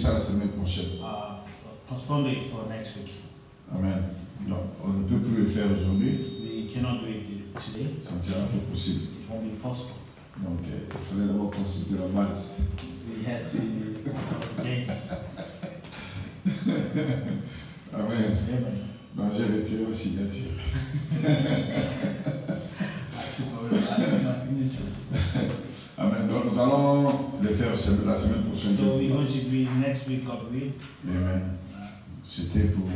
ça la semaine prochaine. Postpone it for next week. Amen. Donc, on ne peut plus le faire aujourd'hui. We cannot do it today. Ça ne sera pas possible. It won't be possible. Donc, il fallait d'abord consulter la base. We had to consult the base. Amen. Amen. Donc, j'ai retiré la signature. I took my signatures. Amen. Donc, nous allons le faire la semaine prochaine. So we're going to be next week, God willing. Amen. C'était pour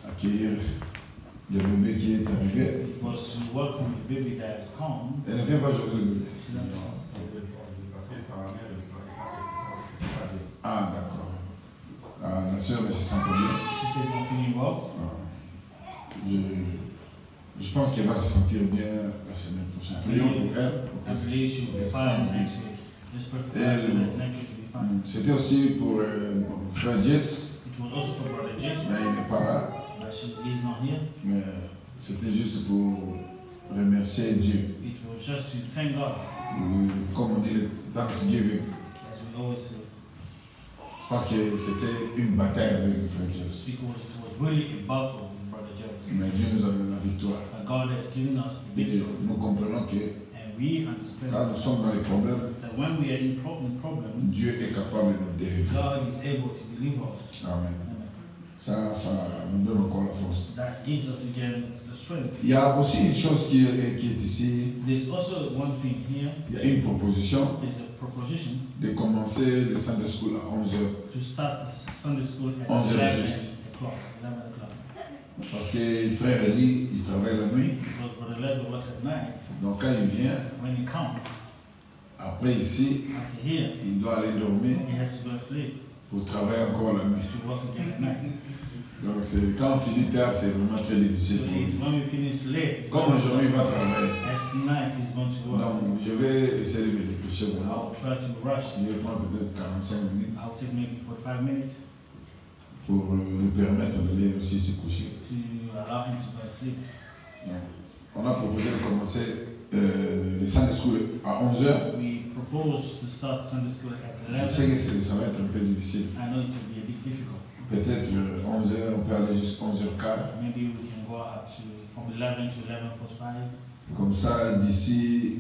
accueillir le bébé qui est arrivé. It was to welcome the baby that has come. Elle ne vient pas aujourd'hui le bébé. Ah, d'accord. Ah, la soeur ne se sent pas bien. Sister's not feeling well. Je pense qu'elle va se sentir bien la semaine prochaine. Prions pour elle. I believe she'll be fine next week. Just pray for her so that next week she'll be fine. C'était aussi pour frère Jess. It was also for Brother Jess. Mais il n'est pas là. But he's not here. Mais c'était juste pour remercier Dieu. It was just to thank God. Comme on dit, le Thanksgiving. As we always say. Parce que c'était une bataille avec le frère Jess. Because it was really a battle with Brother Jess. Mais Dieu nous a donné la victoire. But God has given us the Et victory. nous comprenons que And we understand quand nous sommes dans les problèmes, that when we are in problems, Dieu est capable de nous délivrer. God is able to deliver us. Amen. Amen. Ça nous donne encore la force. That gives us again the strength. Il y a aussi une chose qui est ici. There's also one thing here. Il y a une proposition There's a proposition de commencer le Sunday School à 11h. to start Sunday school at 11 heures 11 juste. o'clock. Parce que le frère Eli, il travaille la nuit. Because Brother Led works at night. Donc quand il vient, When he comes, après ici, after here, il doit aller dormir he has to go and sleep pour travailler encore la nuit. to work again at night. Donc quand on finit tard, c'est vraiment très difficile So pour lui. when we finish late, it's Comme going to aujourd'hui, il va travailler. as tonight he's going to work. Donc je vais essayer de me dépêcher I'll vraiment. try to rush. Je vais prendre peut-être 45 minutes I'll take maybe 45 minutes pour lui permettre d'aller aussi se coucher. to allow him to go and sleep. Donc, on a proposé de commencer le Sunday School à 11h. We propose to start Sunday school at Je sais 11. que ça va être un peu difficile. I know it will be a bit difficult. Peut-être 11h, on peut aller jusqu'à 11h15. Maybe we can go up to from 11 to 11:45. Comme ça, d'ici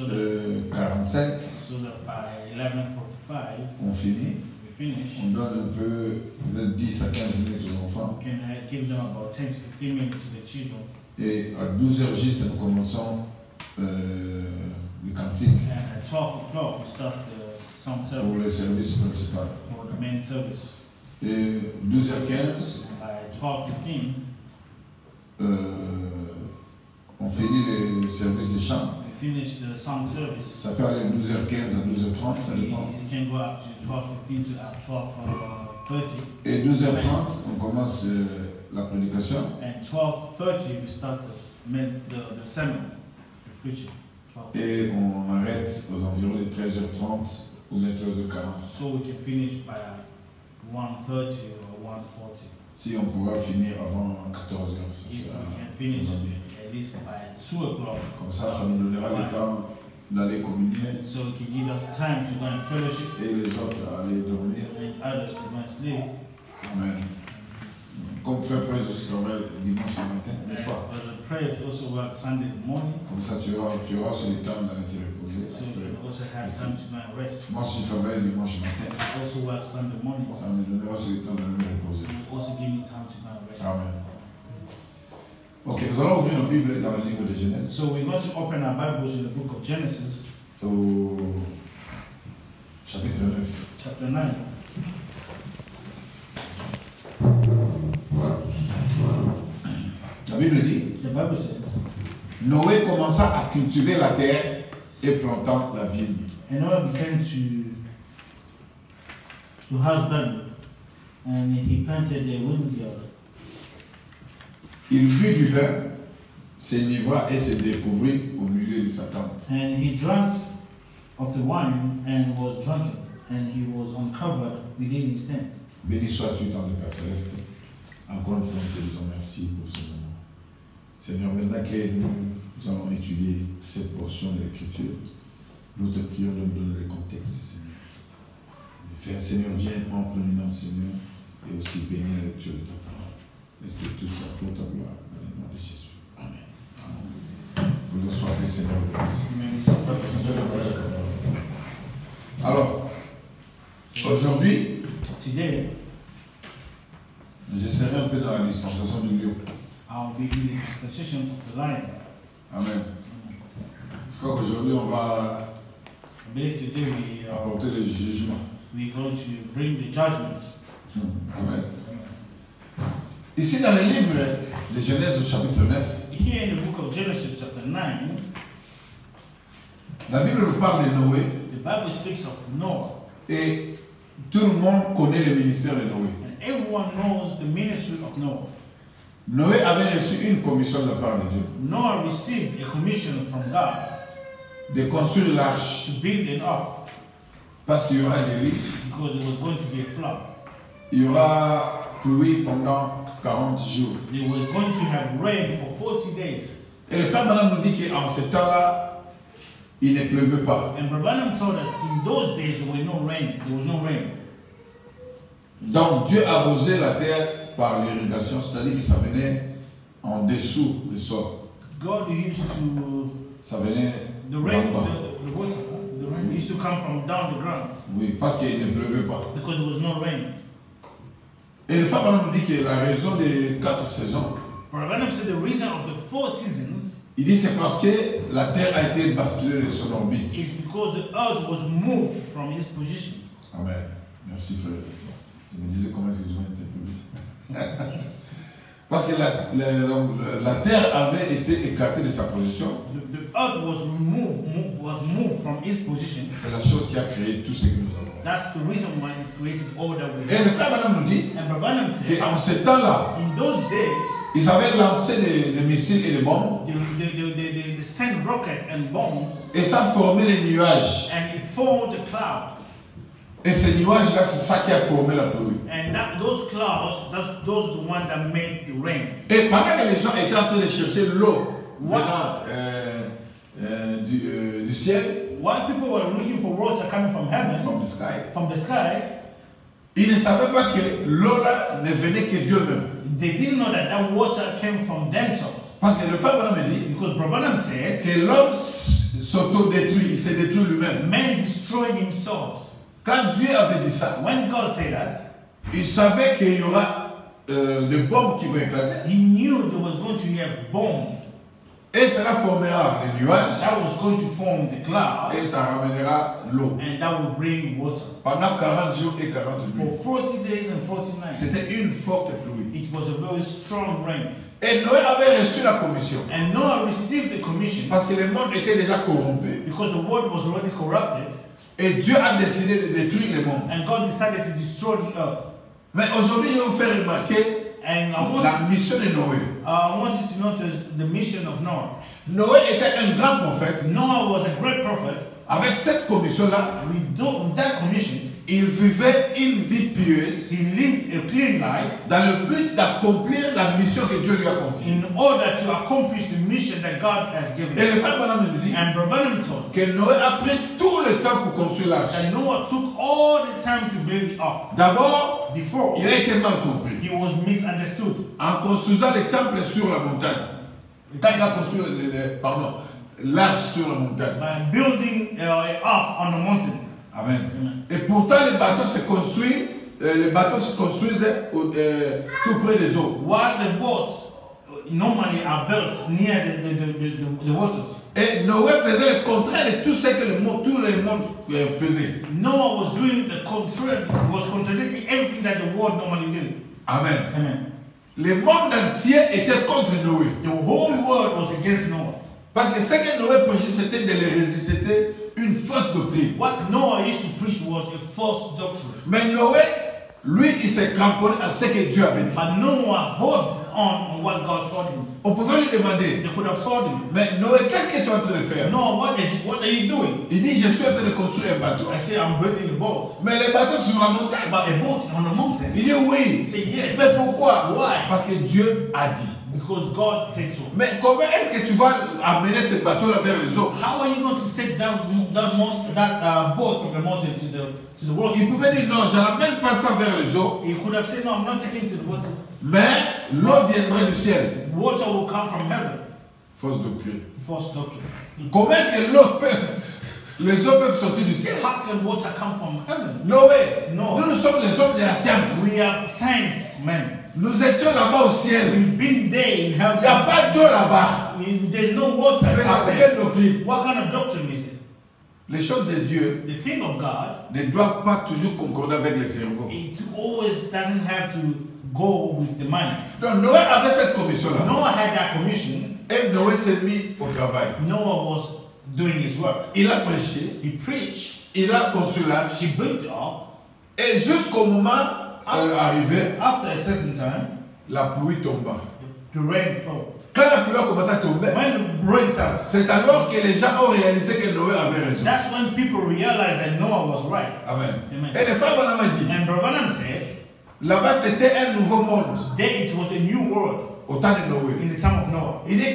11h45, So that by 11:45 on finit. we finish. On donne un peu, peut-être 10 à 15 minutes aux enfants. We can give them about 10 to 15 minutes to the children. Et à 12h juste, nous commençons le cantique And at 12 o'clock we start the sound pour le service service principal. for the main service. Et 12h15, By 12:15 on finit le service de chant. we finish the song service. Ça peut aller de 12h15 à 12h30, ça dépend. It can go up to 12:15 to 12:30. Et 12h30, on commence la prédication. And 12:30 we start the sermon, the preaching. 12:30. Et on arrête aux environs de 13h30 ou même 13h40. So we can finish by 1:30 or 1:40. Si on pourra finir avant 14h, ça If sera we can finish bien. at least by 2 o'clock. Comme ça nous donnera le temps d'aller communier So it can give us time to go and fellowship et les autres à aller dormir. and others to go and sleep. Amen. Comme faire presse aussi travaille dimanche matin, n'est-ce pas? But the prayers also work Sundays morning, Comme ça tu auras aussi le temps d'aller te reposer. so you can also have time to go and rest. Moi si je travaille dimanche matin, I also work Sunday mornings. ça me donnera aussi le temps d'aller me reposer. It will also give me time to go and rest. Amen. Ok, nous allons ouvrir nos Bibles dans le livre de Genèse. So we're going to open our Bibles in the book of Genesis, Au chapitre 9. chapter 9. La Bible dit, The Bible says, Noé commença à cultiver la terre et plantant la vigne. and Noah began to husband, and he planted a vineyard. Il but du vin, s'enivra et se découvrit au milieu de sa tente. And he drank of the wine and was drunken, and he was uncovered within his tent. Béni sois-tu dans le Père Céleste. Encore une fois, nous te disons merci pour ce moment. Seigneur, maintenant que nous allons étudier cette portion de l'Écriture, Nous te prions de nous donner le contexte, Seigneur. Seigneur, viens prendre prééminence, Seigneur, et aussi bénir la lecture de ta parole. Laisse que tout soit pour ta gloire, dans le nom de Jésus. Amen. Vous soyez, Seigneur. Alors, aujourd'hui, j'essaierai un peu dans la dispensation du lion. I'll be in the dispensation of the lion. Amen. Je crois qu'aujourd'hui, on va I believe today apporter le jugement. we're going to bring the judgments. Amen. Ici, dans le livre de Genèse au chapitre 9, Here in the book of Genesis chapter 9, la Bible nous parle de Noé the Bible speaks of Noah. et tout le monde connaît le ministère de Noé. And everyone knows the ministry of Noah. Noé avait reçu une commission de la part de Dieu Noah received a commission from God de construire l'arche to build an ark parce qu'il y aura des livres, because there was going to be a flood. il y aura pluie pendant 40 jours. They were going to have rain for 40 days. Et le frère Branham nous dit qu'en ce temps-là, il ne pleuvait pas. And Branham told us in those days there was no rain. There was no rain. Donc Dieu arrosait la terre par l'irrigation, c'est-à-dire que ça venait en dessous du sol. God used to Ça venait the rain, d'en bas. the water, the rain used to come from down the ground Oui, parce qu'il ne pleuvait pas. because there was no rain. Et le frère Branham nous dit que la raison des 4 saisons, Branham said the reason of the 4 seasons il dit c'est parce que la terre a été basculée de son orbite. is because the earth was moved from its position. Amen. Merci frère. Je me disais comment est-ce qu'ils ont interprété. Parce que la terre avait été écartée de sa position. The earth was moved from its position. C'est la chose qui a créé tout ce que nous avons. That's the reason why it created all that we Et have. le frère Branham nous dit And Branham said, qu'en ce temps-là, in those days, ils avaient lancé des missiles et des bombes they sent rockets and bombs, et ça formait les nuages. and it formed a cloud. Et ces nuages-là, c'est ça qui a formé la pluie. And those clouds, those are the ones that made the rain. Et pendant que les gens étaient en train de chercher l'eau venant du ciel, While people were looking for water coming from heaven, from the sky, ils ils ne savaient pas que l'eau là ne venait que Dieu même. they didn't know that water came from themselves. Parce que le frère Branham dit Because Branham said, que l'homme s'auto-détruit, il se détruit lui-même. man destroyed himself. Quand Dieu avait dit ça, When God said that, il savait qu'il y aura des bombes qui vont éclater. he knew there was going to have bombs. Et cela formera les nuages. That was going to form the cloud. Et ça ramènera l'eau. And that will bring water. Pendant 40 jours et 40 For nuits. 40 days and 40 nights. C'était une forte pluie. It was a very strong rain. Et Noé avait reçu la commission. And Noah received the commission Parce que le monde était déjà corrompu. because the world was already corrupted. Et Dieu a décidé de détruire le monde. And God decided to destroy the earth. Mais aujourd'hui, je vais vous faire remarquer And la mission de Noé. I want you to notice the mission of Noah. Noé était un grand prophète. Noah was a great prophet. Avec cette commission-là, With that commission, il vivait une vie pieuse he lived a clean life dans le but d'accomplir la mission que Dieu lui a confiée. in order to accomplish the mission that God has given Et him. le frère Branham nous dit And Branham told que Noé a pris tout le temps pour construire l'arche. that Noah took all the time to build the ark. D'abord, Before, il a été mal compris. he was misunderstood. En construisant les temples sur la montagne. Quand il a construit l'arche sur la montagne. By building an ark on the mountain. Amen. Et pourtant, les bateaux se construisaient tout près des eaux. While the boats normally are built near the waters. Et Noé faisait le contraire de tout ce que tout le monde faisait. Noah was doing the contrary, was contradicting everything that the world normally do. Amen. Amen. Le monde entier était contre Noé. The whole world was against Noah. Parce que ce que Noé prêchait, c'était de l'hérésie, c'était une fausse doctrine. What Noah used to preach was a false doctrine. Mais Noé, lui, il s'est cramponné à ce que Dieu avait dit. But Noah held on what God told him. On pouvait lui demander, They could have told him, mais Noé, qu'est-ce que tu es en train de faire? Noah, what are you doing? Il dit, je suis en train de construire un bateau. I say, I'm building a boat. Mais les bateaux sont sur la montagne. But a boat on a mountain. Il dit oui. He said, yes. Mais pourquoi? Why? Parce que Dieu a dit. Because God said so. Mais comment est-ce que tu vas amener ce bateau-là vers les eaux? How are you going to take that boat from the mountain to the water? Il pouvait dire non, je n'amène pas ça vers les eaux. He could have said, no, I'm not taking it to the water. Mais l'eau viendrait du ciel. Water will come from heaven. Fausse doctrine. False doctrine. Comment est-ce que l'eau peut, les eaux peuvent sortir du ciel? How can water come from heaven? No way. No. Nous sommes les hommes de la science. We are science men. Nous étions là-bas au ciel. We've been there in Il heaven. n'y a pas d'eau là-bas. There's no water. Mais c'est quelle doctrine? What kind of doctrine is it? Les choses de Dieu The thing of God, ne doivent pas toujours concorder avec le cerveau. it always doesn't have to go with the mind. Donc Noé avait cette commission-là. Noah had that commission. Et Noé s'est mis au travail. Noah was doing his work. Il a prêché, He preached. il a construit l'arche. He built it up. Et jusqu'au moment arrivé, After a certain time, la pluie tomba. the rain fell. Quand la pluie a commencé à tomber, When the rain started, c'est alors que les gens ont réalisé que Noé avait raison. that's when people realized that Noah was right. Amen. Amen. Et les femmes ont dit, And Branham said là-bas c'était un nouveau monde that it was a new world au temps de Noé. in the time of Noah. Il dit,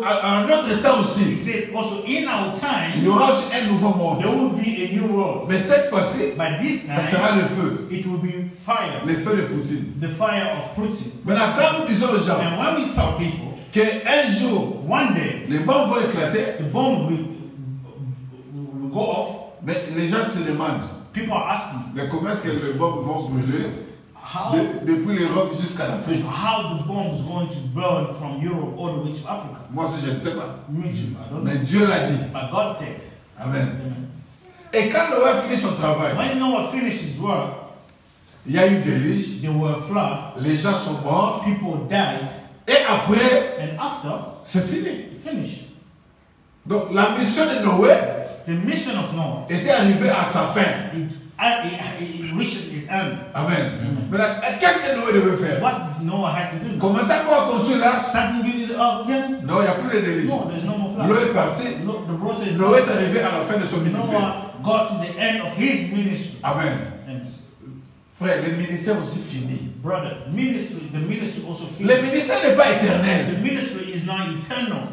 à notre temps He aussi, said also in our il y time aura aussi un nouveau monde. there will be a new world. Mais cette fois-ci, But this ça sera time le feu. it will be fire, Le feu de Poutine. the fire of Putin. Maintenant, quand nous disons aux gens And when we tell people qu'un jour, one day les bombes vont éclater, the bomb will go off, mais les gens se demandent, people are asking mais comment est-ce que les bombes vont se brûler how depuis l'Europe jusqu'à l'Afrique? the bomb is going to burn from Europe all the way to Africa. Moi aussi, je ne sais pas. Me too, I don't know. Mais Dieu l'a dit. But God said. Amen. Et quand Noé a fini son travail, When Noah finished his work, il y a eu des riches, there were a flood, les gens sont morts, people died, et après, and after, c'est fini. it finished. Donc la mission de Noé The mission of Noah, était arrivée à sa fin. it reached its end. Amen. Maintenant, qu'est-ce que Noé devait faire? What Noah had to do? Commencer à construire l'arche? Starting building it up again? Non, il n'y a plus de délices. No, there's no more L'eau flood. est partie. The water is Noé est gone. arrivé à la fin de son ministère. Noah got to the end of his ministry. Amen. And Frère, le ministère aussi fini. brother, the ministry also Le finished. ministère n'est pas éternel. The ministry is not eternal.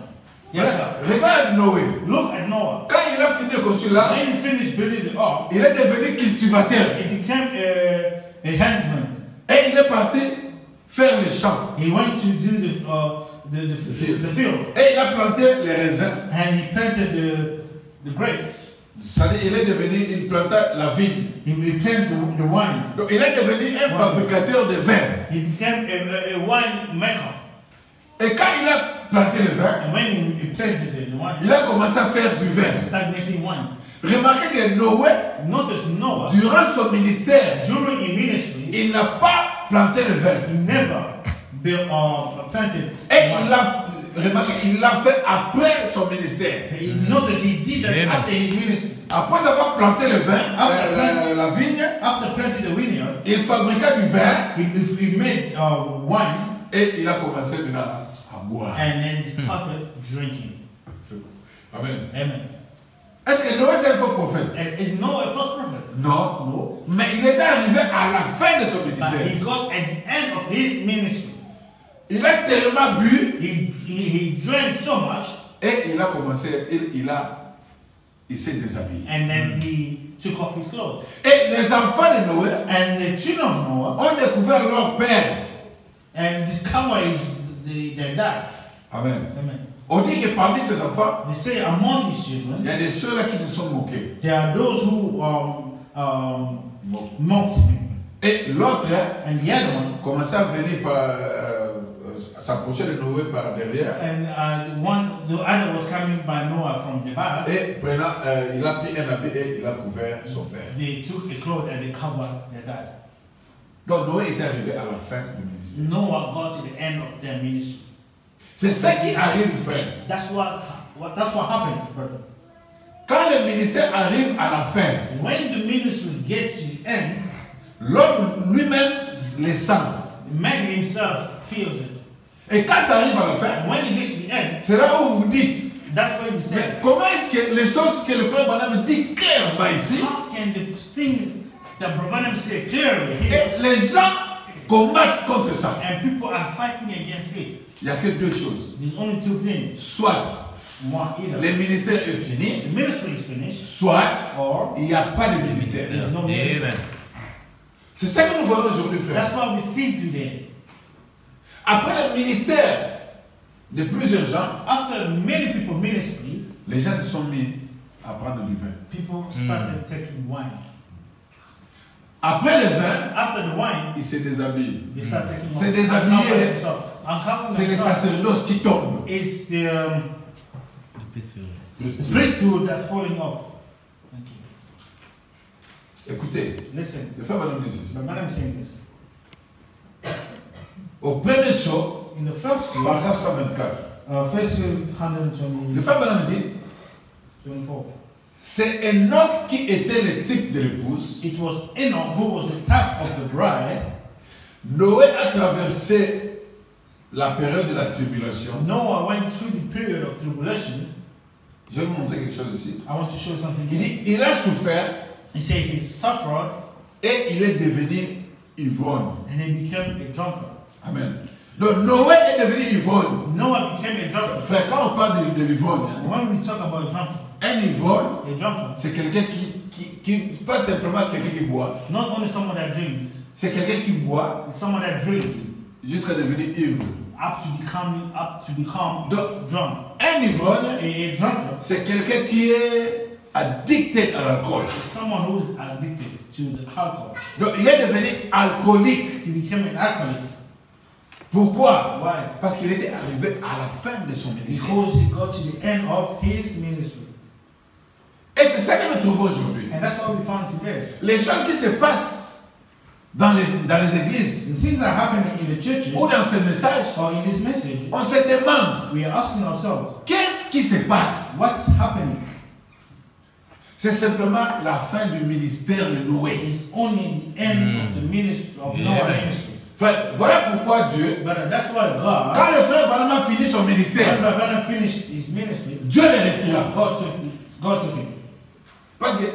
Yes, sir. Regarde Noé. Look at Noah. Quand il a fini de construire l'arche, When he finished building the ark, il est devenu cultivateur. he became a handsman. Et il est parti faire les champs. He went to do the field, Et il a planté les raisins. and he planted the grapes. C'est-à-dire, il est devenu, il planta la vigne. He planted the wine. Donc, il est devenu un fabricateur de vin. He became a wine maker. Et quand il a planté le vin, And when he planted the wine, il a commencé à faire du vin. he started making wine. Remarquez que Noé, Notice Noah, durant son ministère, during his ministry, il n'a pas planté le vin. he never planted Et wine. il l'a, remarquez, il l'a fait après son ministère. Notice he did that Amen. after his ministry. Après avoir planté le vin, After la vigne, After planting the vineyard, il fabriqua du vin he made wine, et il a commencé maintenant à boire. and then he started drinking. Amen. Amen. Est-ce que Noé c'est un faux prophète? And is Noah a false prophet? Non. No. Mais il était arrivé à la fin de son But ministère. he got at the end of his ministry. Il a tellement bu He drank so much, et il a commencé, il s'est déshabillé. and then he took off his clothes. Et les enfants de Noé And the children of Noah ont découvert leur père. and discovered their dad. Amen. Amen. On dit que parmi ces enfants, They say among his il y children, a des ceux-là qui se sont moqués. there are those who mocked him, Et l'autre and the other one, commençait à venir s'approcher de Noé par derrière. and the other was coming by Noah from the back. Et il a pris un habit et il a couvert son père. They took a cloth and they covered their dad. Donc Noé était arrivé à la fin du ministère. Noah got to the end of their ministry. C'est ça qui arrive, frère. That's what happens, brother. Quand le ministère arrive à la fin, When the ministry gets to the end, l'homme lui-même les sent. the man himself feels it. Et quand ça arrive à la fin, And when it gets to the end, c'est là où vous dites, that's when he mais said, comment est-ce que les choses que le frère Branham dit clairement ici, how can the things that Branham said clearly here, et les gens combattent contre ça. and people are fighting against it? il n'y a que deux choses. There's only two things. Soit One, either le ministère est fini, the ministry is finished, soit or il n'y a pas de ministère. there's no ministry. Amen. C'est ça que nous voyons aujourd'hui, frère. That's what we see today. Après le ministère de plusieurs gens, After many people ministries, les gens se sont mis à prendre du vin. people started taking wine. Après le vin, After the wine, ils se déshabillent. they start taking C'est wine. déshabillé. C'est les Uncovering sacerdoces qui tombent. It's the Christ. priesthood that's falling off. Thank you. Écoutez, Listen, le frère Madame dit ceci. the man is saying this. Au premier saut, In the first surah, paragraphe 124, first surah le 124, frère Madame dit, c'est Enoch qui était le type de l'épouse. it was Enoch who was the type of the bride. Noé a traversé la période de la tribulation. Noah went through the period of tribulation. Je vais vous montrer quelque chose ici. I want to show something Il here. dit, il a souffert He said he suffered et il est devenu ivrogne. and he became a drunkard. Amen. Donc Noé est devenu ivrogne. Noah became a drunkard. Frère, quand on parle de l'ivrogne, When we talk about drunkard, un ivrogne, a drunkard, c'est quelqu'un qui pas simplement quelqu'un qui boit, not only someone that drinks, c'est quelqu'un qui boit it's someone that drinks jusqu'à devenir ivre. up to become Donc, drunk. un ivrogne, A drunkard c'est quelqu'un qui est addicté à l'alcool. is someone who's addicted to the alcohol. Donc, il est devenu alcoolique. He became an alcoholic. Pourquoi? Why? Parce qu'il était arrivé à la fin de son ministère. Because he got to the end of his ministry. Et c'est ça que nous trouvons aujourd'hui. And that's what we found today. Les choses qui se passent dans les églises The things that are happening in the churches ou dans ce message, or in this message, on se demande we are asking ourselves, qu'est-ce qui se passe? what's happening? C'est simplement la fin du ministère de Noé. It's only the end of the ministry of Noah's ministry. Enfin, voilà pourquoi Dieu, But that's why God, quand le frère Branham a fini son when ministère, Brother finished his ministry, Dieu le retira. God took him. Parce que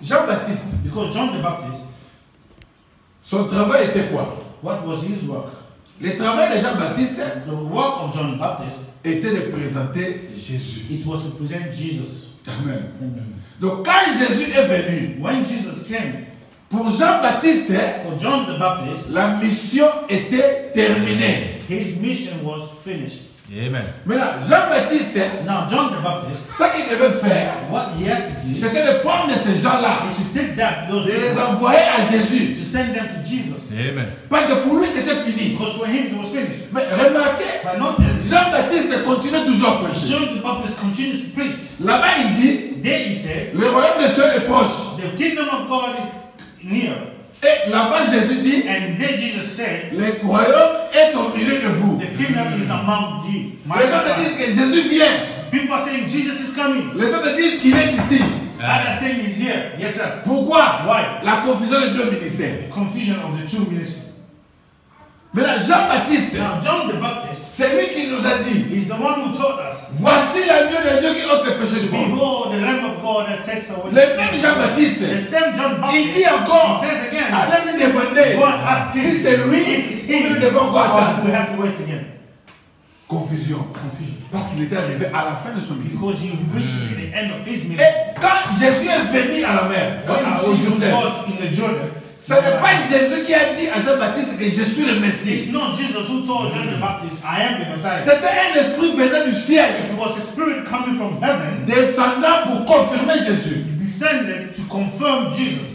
Jean-Baptiste, Because John the Baptist, son travail était quoi? what was his work? Le travail de Jean-Baptiste The work of John the Baptist, était de présenter Jésus. it was to present Jesus. Amen. Amen. Donc quand Jésus est venu, When Jesus came, pour Jean-Baptiste, for John the Baptist, la mission était terminée. his mission was finished. Amen. Maintenant, Jean-Baptiste, Now John the Baptist, ce qu'il devait faire, what he had to do is c'était de prendre ces gens-là, to take those de les people, envoyer à Jésus. to send them to Jesus. Amen. Parce que pour lui, c'était fini. Because for him it was finished. Mais remarquez, But notice, Jean-Baptiste continuait toujours à prêcher. John the Baptist continued to preach. Là-bas, il dit, There he said, le royaume des cieux est proche. the kingdom of God is near. Et là-bas, Jésus dit, And then Jesus said, le royaume est au milieu de vous. the kingdom is among you. Les autres disent que Jésus vient. People are saying Jesus is coming. Les autres disent qu'il est ici. Others saying he's here. Yes, sir. Pourquoi? Why? La confusion des deux ministères. The confusion of the two ministries. Maintenant, Jean-Baptiste, Now, John the Baptist c'est lui qui nous a dit, is the one who taught us, voici l'agneau de Dieu qui ôte le péché du monde. behold, the Lamb of God that takes away Le the sin. même Jean-Baptiste, The same John il dit Baptist, encore, he says again, allez lui demander go and ask him si c'est lui if it's ou him, nous devons encore or attendre. we have to wait again. Confusion. Confusion. Parce qu'il était arrivé à la fin de son ministère. Because he reached the end of his ministry. Et quand Jésus est venu à la mer, au When Jesus Jourdain, was in the Jordan, ce n'est pas Jésus qui a dit à Jean-Baptiste que je suis le Messie. it's not Jesus who told John the Baptist, I am the Messiah. C'était un esprit venant du ciel, It was a spirit coming from heaven, descendant pour confirmer Jésus. descended to confirm Jesus.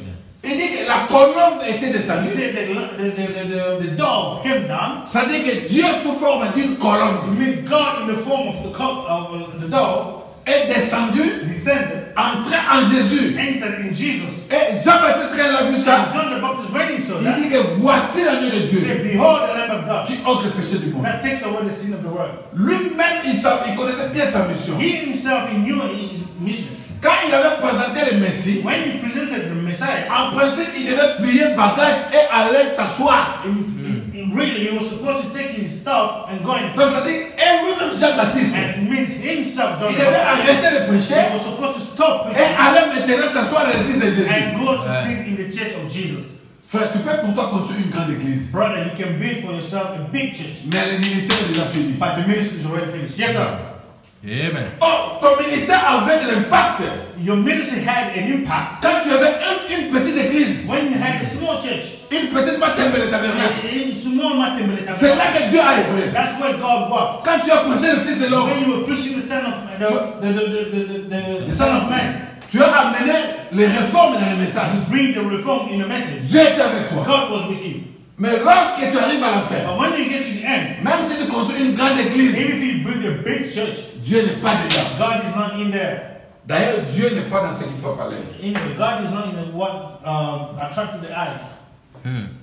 Il dit que la colombe était He descendue. said that the dove came down. Ça dit que Dieu sous forme d'une colombe It means God in the form of the dove est descendu, descended, entré en Jésus. entered in Jesus. Et Jean-Baptiste, quand il a vu ça, And John the Baptist, when he saw il that, dit que voici l'agneau de he Dieu said, behold the Lamb of God qui ôte le péché du monde. that takes away the sin of the world. Lui-même, il connaissait bien sa mission. He himself, he knew his mission. Quand il avait présenté le Messie, When he presented the Messiah, en principe, il devait plier bagage et aller s'asseoir. really, he was supposed to take his stuff and go and Donc, ça dit, et lui-même, Jean-Baptiste, and it means himself, John il the devait Baptist, arrêter de he prêcher was supposed to stop et preaching aller maintenant s'asseoir à l'église de Jésus. and go to sit in the church of Jesus. Frère, tu peux pour toi construire une grande église. Brother, you can build for yourself a big church. Mais le ministère est déjà fini. But the ministry is already finished. Yes, sir. Amen. Oh, ton ministère avait de l'impact. Your ministry had an impact Quand tu avais une petite église, when you had a small church. une petite baptême de tabernacle. C'est là que Dieu a œuvré. That's where God worked. Quand tu as prêché le Fils de l'homme, When you were pushing the Son of Man, tu as amené les réformes dans le message. you bring the reform in the message. Dieu était avec toi. God was with you. Mais lorsque tu arrives à la fin, But when you get to the end, même si tu construis une grande église, even if you build a big church, Dieu n'est pas dedans. God is not in there. D'ailleurs, Dieu n'est pas dans ce qu'il faut parler. Anyway, God is not in what attracted the eyes.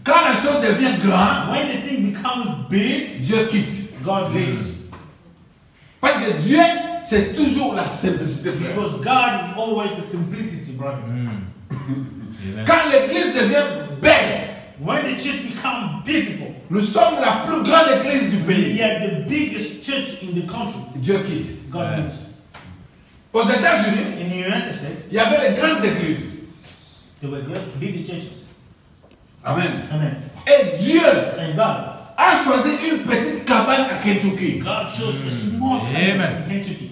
Quand la chose devient grande, When the thing becomes big, Dieu quitte. God leaves. Parce que Dieu, c'est toujours la simplicité, frère. Because God is always the simplicity, brother. Quand l'église devient belle, When the church becomes beautiful, nous sommes la plus grande église du we pays. are the biggest church in the country. Dieu quitte. God leaves. Aux États-Unis, In the United States, il y avait les grandes églises. there were great big churches. Amen. Amen. Et Dieu And God, a choisi une petite cabane à Kentucky. God chose a small Amen. cabin in Kentucky.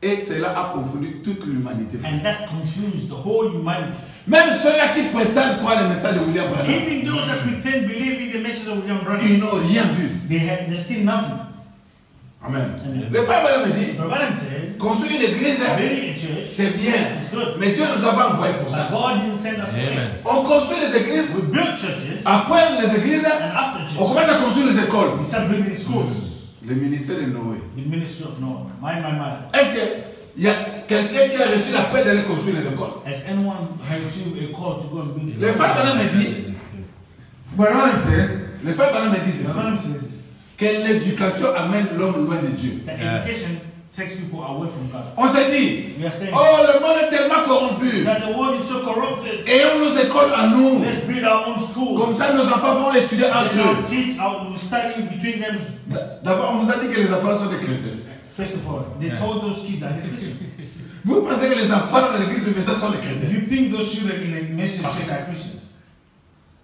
Et cela a confondu toute l'humanité. And that's confused the whole humanity. Même ceux-là qui prétendent croire le message de William Branham, Even those that pretend believe in the message of William Branham, ils n'ont rien vu. they've seen nothing. Amen. Amen. Le frère Branham me dit, But Branham says, construire une église, building a church c'est bien. is good. Mais Dieu nous a pas envoyé pour But ça. God didn't send us for Amen. it. On construit les églises, We built churches, après les églises, and after on churches, commence à construire les écoles. we start building schools. Le ministère de Noé. The ministry of Noah. My. Est-ce qu'il y a quelqu'un qui a reçu l'appel d'aller construire les écoles? Has anyone received a call to go and build Le a frère Branham me dit, le frère Branham me dit ceci, Branham says this. que l'éducation amène l'homme loin de Dieu. That education takes people away from God. On s'est dit, We are saying oh, le monde est tellement corrompu. that the world is so corrupted. Ayons nos écoles à nous. Let's build our own schools. Comme ça, nos enfants vont étudier Let entre eux. our kids will study between them. D'abord, on vous a dit que les enfants sont des chrétiens. First of all, they told those kids that they're Christians. Vous pensez que les enfants dans l'église du message sont des chrétiens? You think those children in the message church are Christians?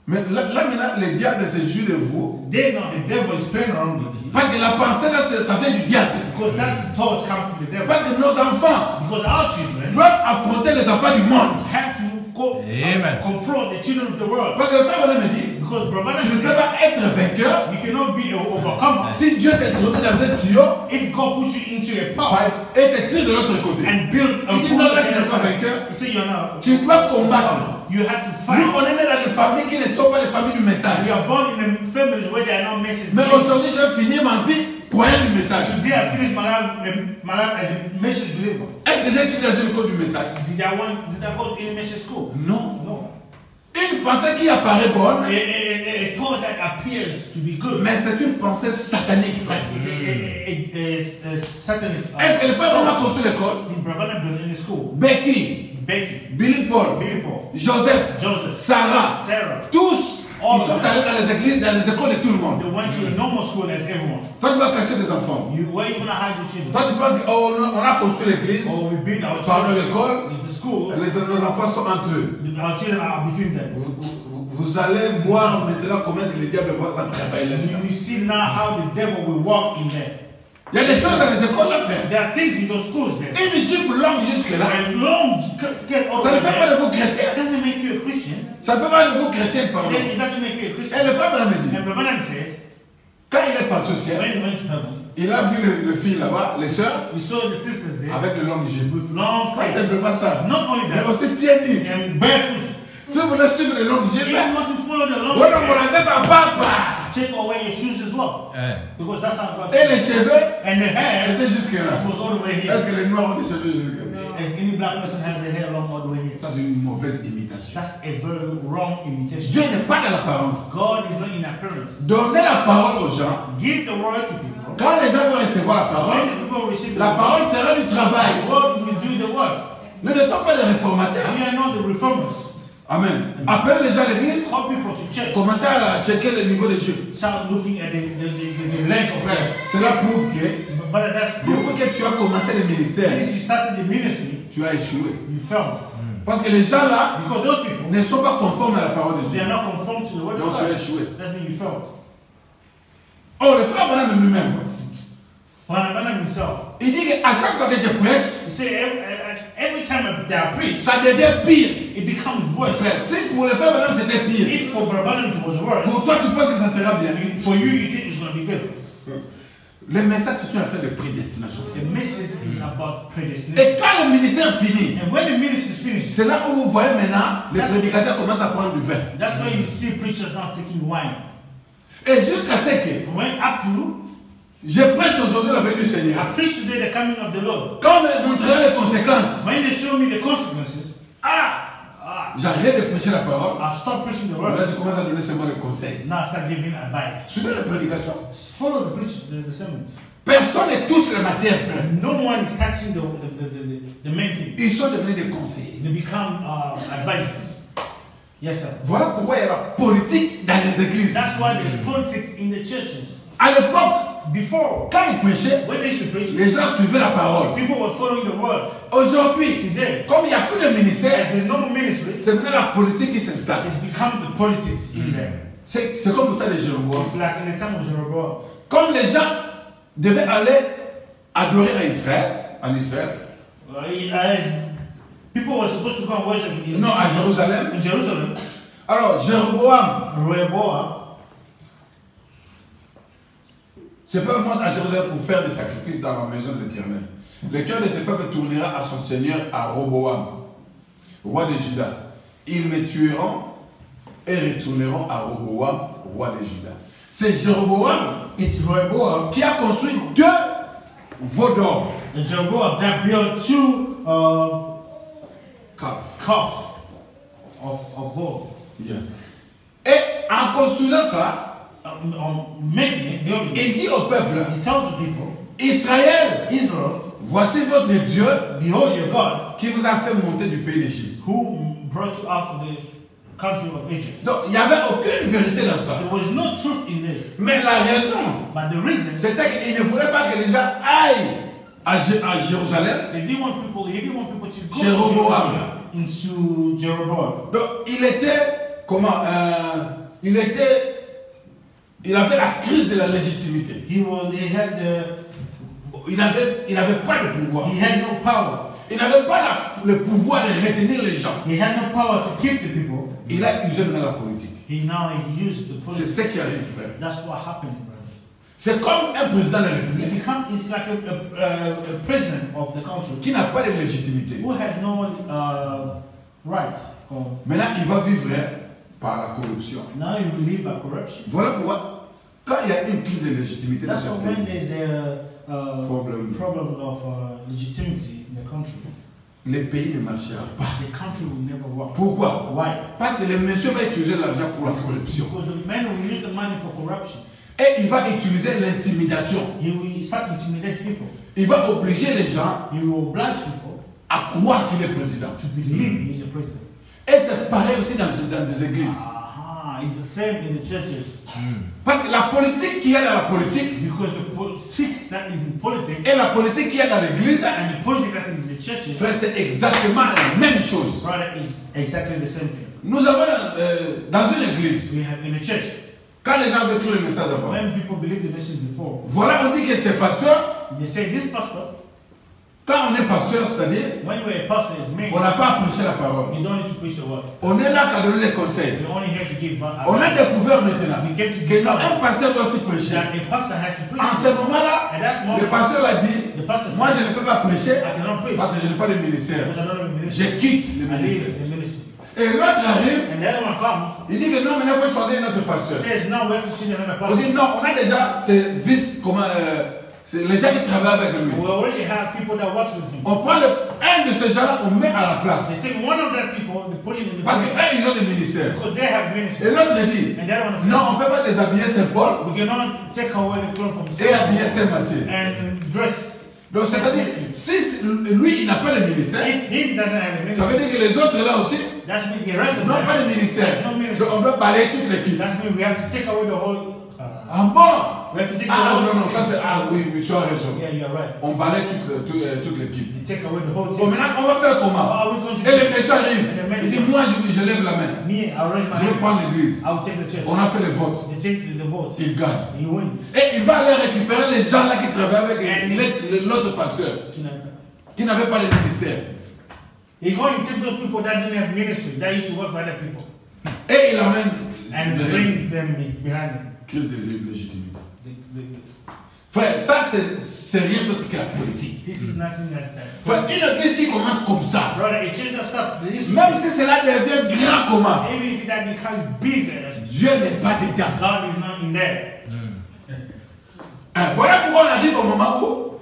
Mais là maintenant, le diable se joue de vous. They know the devil is playing around with you. Parce que la pensée là, ça vient du diable. Because that thought comes from the devil. Parce que nos enfants Because our children doivent affronter les enfants du monde. have to go Amen. confront the children of the world. Parce que le frère me dit, Because Brother tu ne peux says pas être vainqueur you cannot be an overcomer si Dieu t'introduit dans un tuyau if God puts you into a pipe et te tire de l'autre côté. and build a Il dit pool non, on là the tu n'es other pas side. vainqueur. You say you're not. Tu dois combattre. You have to Nous, fight. on est né dans des familles qui ne sont pas les familles du message. We are born in the families where they are not message. Mais aujourd'hui, je vais finir ma vie croyant du message. Today I finished my life as a message believer. Est-ce que j'ai étudié dans une école du message? Did I go to any message school? Non. No. Une pensée qui apparaît bonne, A thought that appears to be good. mais c'est une pensée satanique, frère. Satanic. Est-ce que les frères ont construit l'école? In Brabant in the school. Becky, Becky, Billy Paul, Billy Paul, Joseph, Joseph, Sarah, Sarah. tous, ils sont allés dans les églises, dans les écoles de tout le monde. They went to a normal school as everyone. Toi, tu vas cacher des enfants. Where you gonna hide your children? Toi, tu penses qu'on a construit l'église, Oh, we build our par children l'école, in the school. nos enfants sont entre eux. Our children are between them. Vous allez voir maintenant comment est-ce que le diable va travailler là-dedans. You see now how the devil will walk in there. Il y a des choses dans les écoles là, frère. There are things in those schools there. Une jupe longue jusque-là. And long skirt over Ça ne fait pas there. de vous chrétiens. It doesn't make you a Christian. Ça ne peut pas de vous chrétiens, pardon. It doesn't make you a Et Christian. le frère me dit, And Brabant says, quand il est parti au ciel, when he went to heaven, il a vu le fille là-bas, les sœurs, we saw the sisters there avec de longues jupes. with long Pas skirts. simplement ça, Not only mais that, aussi pieds nus. and barefoot. Si vous voulez suivre les longues jupes, If you want to follow the long voilà, vous skirt, n'avez pas papa. take away your shoes as well. Because that's how God Et les says. cheveux, And the hair c'était jusque-là. was all the way here. Est-ce que les noirs ont des cheveux jusque-là? As any black person has the hair long all the way here. Ça, c'est une mauvaise imitation. That's a very wrong imitation. Dieu n'est pas dans l'apparence. God is not in appearance. Donnez la parole aux gens. Give the word to people. Quand les gens vont recevoir la parole, When the people receive the la word, parole fera du the travail. word will do the work. Nous ne sommes pas des réformateurs. We are not the reformers. Amen. Appelle les gens à l'église. Call people to church. Commencez à checker le niveau des jupes. Start looking at the length of Frère, hair. cela prouve que But that's depuis que tu as commencé le ministère, since you started the ministry, tu as échoué. you failed. Parce que les gens là, Because those people, ne sont pas conformes à la parole de they Dieu. are not conformed to the word of Donc tu as God. échoué. That means you failed. Oh, le frère Branham lui-même, Branham himself, il dit qu'à chaque fois que je prêche, he said every time they are preached, ça devient pire. it becomes worse. Frère, si pour le frère Branham c'était pire, If for Branham it was worse, pour toi tu penses que ça sera bien. for you think it's going to be good. Le message c'est une affaire de prédestination. The message is about Et predestination. quand le ministère finit, And when the ministry is finished, c'est là où vous voyez maintenant les prédicateurs commencent à prendre du vin. that's why you see preachers now taking wine. Et jusqu'à ce que When up to, je prêche aujourd'hui la venue du Seigneur. I preach today the coming of the Lord. Quand on montrera les conséquences, When they show me the consequences, j'arrête de prêcher la parole. I stop preaching the Là, word. je commence à donner seulement des conseils. Now I start giving advice. Suivez les prédications. Follow the preach, the sermons. Personne ne touche la matière, frère. No one is touching the main thing. Ils sont devenus des conseillers. They become advisors. Yes, sir. Voilà pourquoi il y a la politique dans les églises. That's why there's politics in the churches. À l'époque, Before, quand ils prêchaient, when they should preach, les gens suivaient la parole. people were following the word. Aujourd'hui, Today, comme il n'y a plus de ministère, as there's no more ministry, c'est maintenant la politique qui s'installe. it's become the politics in there. C'est comme au temps de Jéroboam. It's like in the time of Jeroboam. Comme les gens devaient aller adorer à Israël, en Israël, People were supposed to go and worship in, non, à Jérusalem. in Jerusalem. Alors, Jéroboam Rehoboam, ce peuple monte à Jérusalem pour faire des sacrifices dans la maison de l'Éternel. Le cœur de ce peuple tournera à son seigneur, à Roboam, roi de Juda. Ils me tueront et retourneront à Roboam, roi de Juda. C'est Jéroboam it's Rehoboam, qui a construit 2 veaux d'or. and Jeroboam that built 2 cups of gold. Yeah. Et en construisant ça, Making it, building it, il dit au peuple, he tells the people, Israël, Israel, voici votre Dieu behold your God, qui vous a fait monter du pays d'Égypte. who brought you out of the country of Egypt. Donc, il n'y avait aucune vérité dans ça. There was no truth in it, Mais la raison, but the reason, c'était qu'il ne voulait pas que les gens aillent à Jérusalem. he didn't want people to go Jeroboam. into Jeroboam. Donc, il était, il avait la crise de la légitimité. He Il n'avait pas de pouvoir. had no power. Il n'avait pas le pouvoir de retenir les gens. He had no power to keep the people. Il a usé dans la politique. He used the C'est politics. ce qui arrive, frère. That's what happened, brothers. C'est comme un président de la He République it's like a president of the country qui n'a pas de légitimité. who has no right. Maintenant, il va vivre par la corruption. Now you believe by corruption. Voilà pourquoi, quand il y a une crise de légitimité dans That's ce why when pays, there's a Problem. problem of legitimacy in the country, le pays ne marchera pas. the country will never work. Pourquoi? Why? Parce que le monsieur va utiliser l'argent pour la corruption. Because the man will use the money for corruption. Et il va utiliser l'intimidation. He will start intimidating people. Il va obliger les gens He will oblige people à croire qu'il est président. to believe he's a president. Et c'est pareil aussi dans des églises. It's the same in the churches. Parce que la politique qu'il y a dans la politique Because the politics that is in politics et la politique qu'il y a dans l'église, and the politics that is in the churches, frère, c'est exactement la même chose. brother, is exactly the same thing. Nous avons dans une église, We have in the church, quand les gens veulent le message avant, when people believe the message before, voilà, on dit que c'est pasteur. they say this pastor, Quand on est pasteur, c'est-à-dire, when you're a pastor, is me. on n'a pas à prêcher la parole. You don't need to preach the word. On est là qu'à donner des conseils. You're only here to give On a advice. découvert maintenant We came to que non, discover un pasteur doit aussi prêcher. that a pastor had to En preach. ce moment-là, At that le moment, pasteur a dit, the pastor moi said, je ne peux pas prêcher I cannot preach parce que je n'ai pas de ministère. because I don't have a Je ministry. quitte le I leave ministère. the ministry. Et l'autre arrive, And the other one comes, il dit que non, maintenant il faut choisir un autre pasteur. says, now we have to choose another On pastor. dit non, on a déjà ces vices, c'est les gens qui travaillent avec lui. We already have people that work with him. On prend un de ces gens-là, on met à la place. They take one of that people, they put him in the Parce place qu'eux, ils ont des ministères. because they have ministry. Et l'autre dit, And the other one says, non, on ne peut pas déshabiller Saint-Paul we cannot take away the clothes from et habiller Saul Saint-Matthieu. and dress. Donc c'est-à-dire, si lui, il n'a pas de ministère, If him doesn't have a ça ministry, veut dire que les autres là aussi that's mean the rest of n'ont pas de them ministère. no ministry. Donc on doit balayer toute l'équipe. That's mean we have to take away the whole. En bon, We have to take Ah the non, whole non, ça c'est... Ah oui, oui, tu as raison. Yeah, you're right. On balaye toute l'équipe. You take away the whole Bon, team. maintenant, on va faire comment? How are we going to Et do le monsieur arrive. it? Il dit, moi, je lève la main. Me, I'll raise my Je vais hand. prendre l'église. I will take the church. On a fait les votes. They take the votes. Il gagne. He wins. Et il va aller récupérer les gens là qui travaillent avec l'autre pasteur, qui n'avait pas de ministère. He go and take those people that didn't have ministry, that used to work for other people, Et il amène and brings them behind him. crise de légitimité. The, Frère, ça c'est rien d'autre que la politique. this is nothing that's that. Frère, une église qui commence comme ça, Brother, it changed the stuff. même si cela devient grand comment, Even if that becomes big, Dieu n'est pas dedans. God is not in there. Voilà pourquoi on arrive au moment où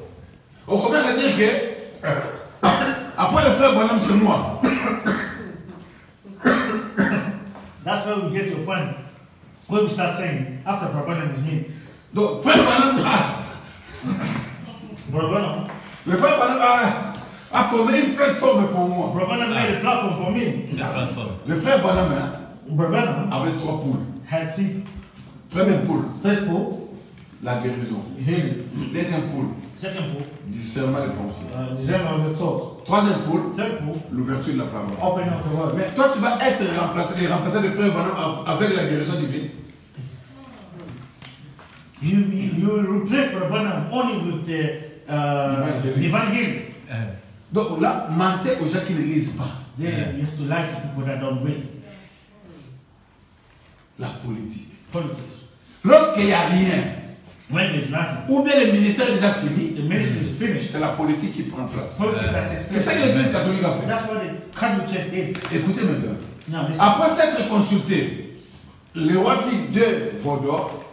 on commence à dire que après le frère Bonhomme c'est moi. That's where we get to a point where we start saying, after Brother is me. Donc frère Bonhomme Brother le frère Bonhomme a formé une plateforme pour moi. made a platform for me. Le frère Bonhomme Brother avait 3 poules. had three. Première poule, First pool, la guérison. healing. Deuxième poule, Second pool, discernement des pensées. discernment of the thought. Troisième poule, Third pool, l'ouverture de la parole. opening of the word. Mais toi, tu vas être remplacé le frère Bonhomme avec la guérison divine. You replace Brother only with the divine healing. Donc là, mentez aux gens qui ne lisent pas. Then you have to lie to people that don't read. La politique. Politics. Lorsqu'il n'y a rien, When there's nothing, ou bien le ministère est déjà fini, the ministry is finished. c'est la politique qui prend place. Politics that takes C'est ça place. que l'église catholique a fait. That's what the Catholic Church did. Écoutez maintenant. Now, listen. Après s'être consulté, le roi fit 2 veaux d'or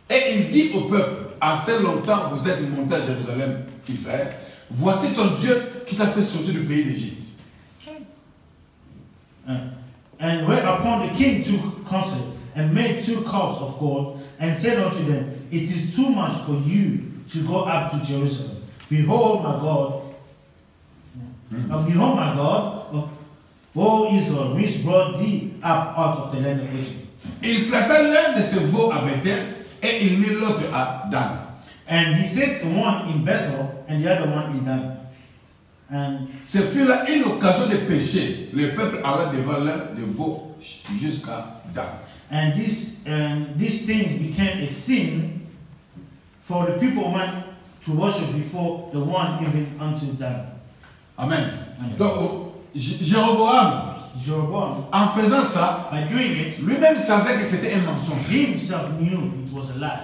et il dit au peuple, assez longtemps vous êtes monté à Jérusalem, Israël, voici ton Dieu qui t'a fait sortir du pays d'Égypte. And whereupon the king took counsel and made 2 calves of gold and said unto them, it is too much for you to go up to Jerusalem. Behold my God, behold my God, O Israel, which brought thee up out of the land of Egypt. Il plaça l'un de ses veaux à Bethel et il mit l'autre à Dan. And he set the one in Bethel and the other one in Dan. And Ce fut là une occasion de péché. Le peuple alla devant l'un des veaux jusqu'à Dan. And these things became a sin for the people went to worship before the one even unto Dan. Amen. Amen. Donc, Jéroboam, Jeroboam, en faisant ça, by doing it, lui-même savait que c'était un mensonge. he himself knew it was a lie.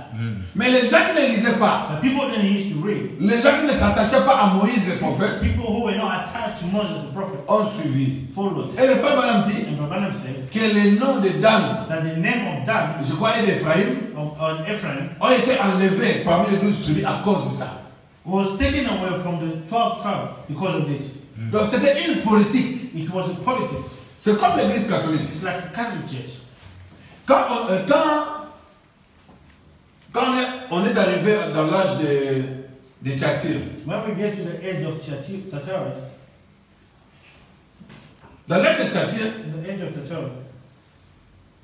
Mais les gens qui ne lisaient pas, But people that he used to read, les gens qui ne s'attachaient pas à Moïse le prophète, people who were not attached to Moses the prophet, ont suivi. followed it. Et le frère Balaam dit And Brother said que le nom de Dan, that the name of Dan, je crois, et d'Ephraïm, of Ephraim, ont été enlevés parmi les 12 tribus à cause de ça. was taken away from the 12 tribes because of this. Donc c'était une politique. It was a politics. C'est comme l'église catholique. It's like a Catholic church. Quand on est arrivé dans l'âge de Thyatire, When we get to the age of Thyatira, dans l'âge de Thyatire, in the age of Thyatira,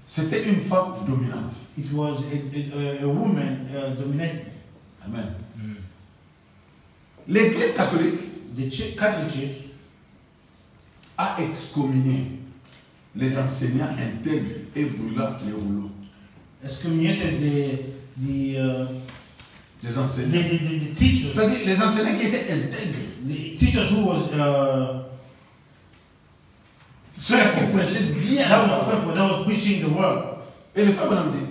c'était une femme dominante. it was a woman dominating. Amen. L'église catholique Catholic Church a excommunié les enseignants intègres et brûla les rouleaux. excommunicated Les enseignants. the teachers, C'est-à-dire les enseignants qui étaient intègres. the teachers who was Ceux qui prêchaient bien. faithful, that was preaching the word. Et le frère Bonhomme dit,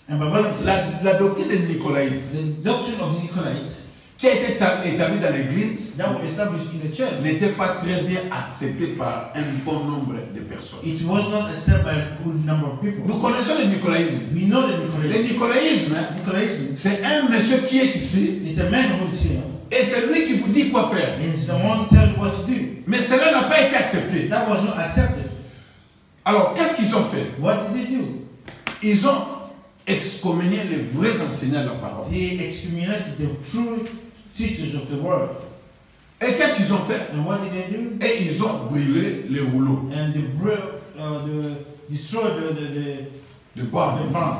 And my brother said, la doctrine des Nicolaïtes, the doctrine of Nicolaitans qui a été établie dans l'église, that was established in the church, n'était pas très bien acceptée par un bon nombre de personnes. it was not accepted by a good number of people. Nous connaissons le nicolaïsme. We know the Le nicolaïsme, Nicolaitans. c'est un monsieur qui est ici It's a man who's here. et c'est lui qui vous dit quoi faire. And it's the one who tells you what to do. Mais cela n'a pas été accepté. That was not accepted. Alors, qu'est-ce qu'ils ont fait? What did they do? Ils ont excommunié les vrais enseignants de la parole. They excommunicated the true teachers of the word. Et qu'est-ce qu'ils ont fait? And what did they do? Et ils ont brûlé les rouleaux And they destroyed the de bois. barn.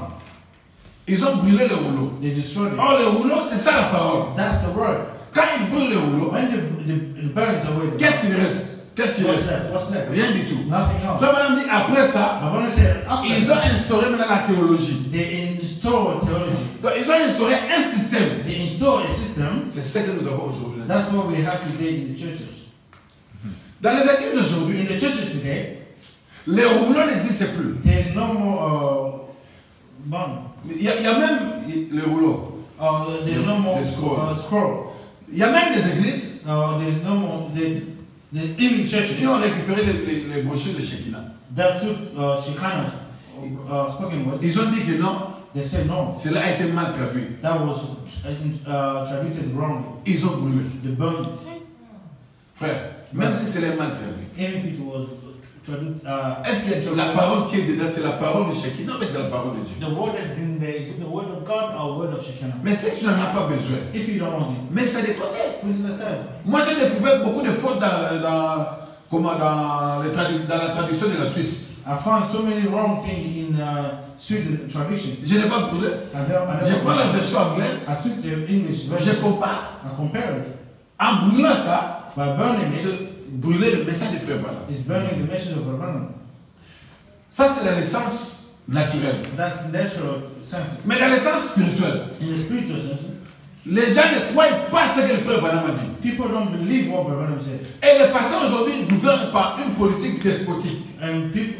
Ils ont brûlé le rouleau. They destroyed it. Or, le rouleau, c'est ça la parole. That's the word. Quand ils brûlent le rouleau, When they burnt away, qu'est-ce qu'il reste? Qu'est-ce qu'il what's reste? left? What's left? Rien du tout. Nothing else. Frère Madame dit, après ça, But when I say after, ils ont instauré maintenant la théologie. they install theology. Donc, ils ont instauré un système. They install a system. C'est ce que nous avons aujourd'hui. That's what we have today in the churches. Dans les églises d'aujourd'hui, In the churches today, les rouleaux n'existent plus. there's no more bond. Il y a même les rouleaux. There's no more The scroll. scroll. Il y a même des églises There's no more. There's even churches qui ont récupéré les brochures de Shekinah. that took Shekinah's spoken words. Ils ont dit que non, They said no. cela a été mal traduit. That was traduced wrongly. Ils ont brûlé. They burned it. Frère, même si c'est mal traduit. Even if it was traduced, Est-ce que la parole qui est dedans, c'est la parole de Shekinah, mais c'est la parole de Dieu? the word that's in there, is it the word of God or word of Shekinah? Mais si tu n'en as pas besoin, If you don't want it, mais c'est de côté. put it aside. Moi, j'ai découvert beaucoup de fautes dans la traduction de la Suisse. I found so many wrong things in Sweden tradition. Je n'ai pas brûlé. Je prends la version anglaise, I took the English je version. compare. I compared it. En brûlant ça, By burning it, c'est brûler le message de Frère Branham. it's burning the message of Branham. Ça, c'est la naissance naturelle. That's natural sense. Mais dans le sens spirituel, In the spiritual sense, les gens ne croient pas ce que le Frère Branham a dit. people don't believe what Branham said. Et les pasteurs aujourd'hui gouvernent par une politique despotique. And people,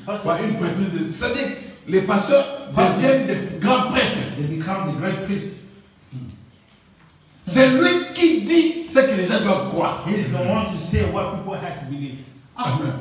Par une politique c'est-à-dire les pasteurs deviennent des grands prêtres. they become the great priest. C'est lui qui dit ce que les gens doivent croire. He's the one to say what people have to believe. Amen.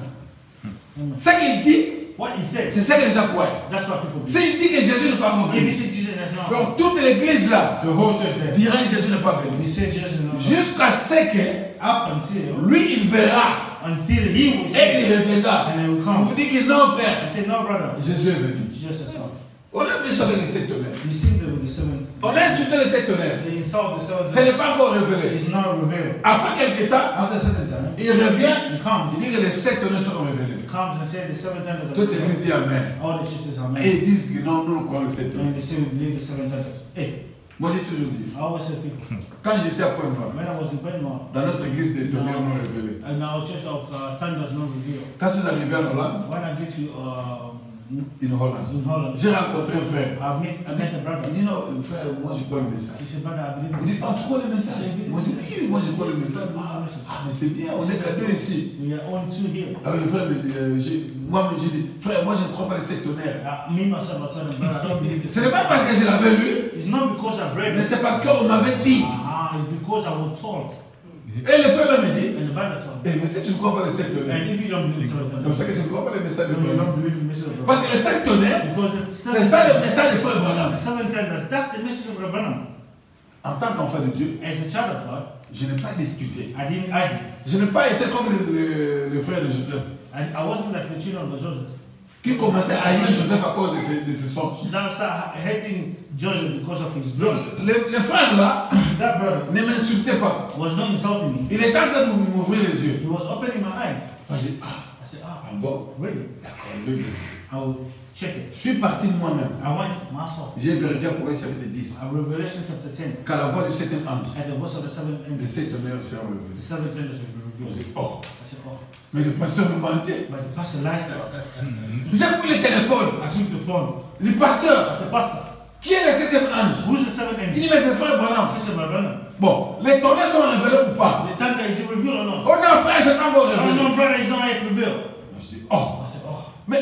Ce qu'il dit, What he says, c'est ce que les gens croient. that's what people believe. S'il dit que Jésus n'est pas If he venu, said Jesus has not, donc toute l'église là the whole church there, dirait que Jésus n'est pas venu. he said Jesus has not, Jusqu'à ce que up until lui il verra he will et say, il reviendra. and he will On come. vous dit que non frère, I said, no, brother, Jésus est venu. Jesus has not. On a vu ça avec les sectionnaires. You see them with the seven. On a insulté les sectionnaires. They insult the Ce seven. n'est pas encore révélé. It's not revealed. Après quelques temps, After a certain time, il revient, he comes. il dit que les sectionnaires seront révélés. He comes and says the seven thunders. Toute l'église dit Amen. All the churches are Et made. ils disent que non, nous nous croyons le sectionnaire. And they say we believe the seven thunders. Hey, Moi j'ai toujours dit, I always say people. quand j'étais à Pointe-Noire, When I was in Penma, dans notre église des tonnerres non révélés, in our church of thunders not revealed. quand vous arrivez en Hollande, When I get to in Hollande, in Holland, j'ai rencontré un frère. I met a brother. Il dit non, frère, moi je crois le message. He said, brother, I believe Il dit, ah, tu crois le message? Moi je dis, oui, moi je crois le message. Ah, mais c'est bien, on est qu'à deux ici. we are only two here. Alors le frère me dit, moi j'ai dit, frère, moi je ne crois pas les sectionnaires. Me myself, I told him, brother, I don't believe Ce this. n'est pas parce que je l'avais lu, It's not because I've read mais it. c'est parce qu'on m'avait dit. It's because I was told. Et le frère me dit, And the Bible told me. eh, mais si tu ne crois pas les sectionnaires, And if you don't believe donc something, c'est que tu ne crois pas les messages de you Branham. don't believe the message of Parce God. que les sectionnaires, Because the c'est seven, ça le message de frère Branham. the seven thunders, that's the message of Rabbanam. En tant qu'enfant de Dieu, As a child of God, je n'ai pas discuté. I didn't argue. Je n'ai pas été comme le frère de Joseph, I wasn't like the children of Joseph. qui commençait à haïr Joseph à cause de ses sons. Now start hating Joseph because of his Donc, dream. le frère là That brother ne m'insultait pas. was not insulting me. Il était en train de m'ouvrir les yeux. He was opening my eyes. J'ai dit, ah, I said, bon, really? d'accord, je vais. I will check it. Je suis parti de moi-même. I went myself. J'ai vérifié Apocalypse chapitre 10. Revelation chapter 10. Qu'à la voix du septième ange, At the voice of the seventh les angel, sept tonnerres seront the relevés. seven thunders will be J'ai revealed. dit, oh, I said, oh. mais le pasteur nous mentait. But the pastor lied to us. J'ai pris le téléphone. I took the phone. Le pasteur, I said, Pastor, qui est le septième ange? who's the seventh Il angel? dit, mais c'est frère Branham. I said, my brother. Bon, les tonnerres sont révélés ou pas? The thunder is it revealed or not? Oh non, frère, c'est pas encore Oh révélé. no, brother, it's not yet revealed. Je dis, oh, I said, oh. mais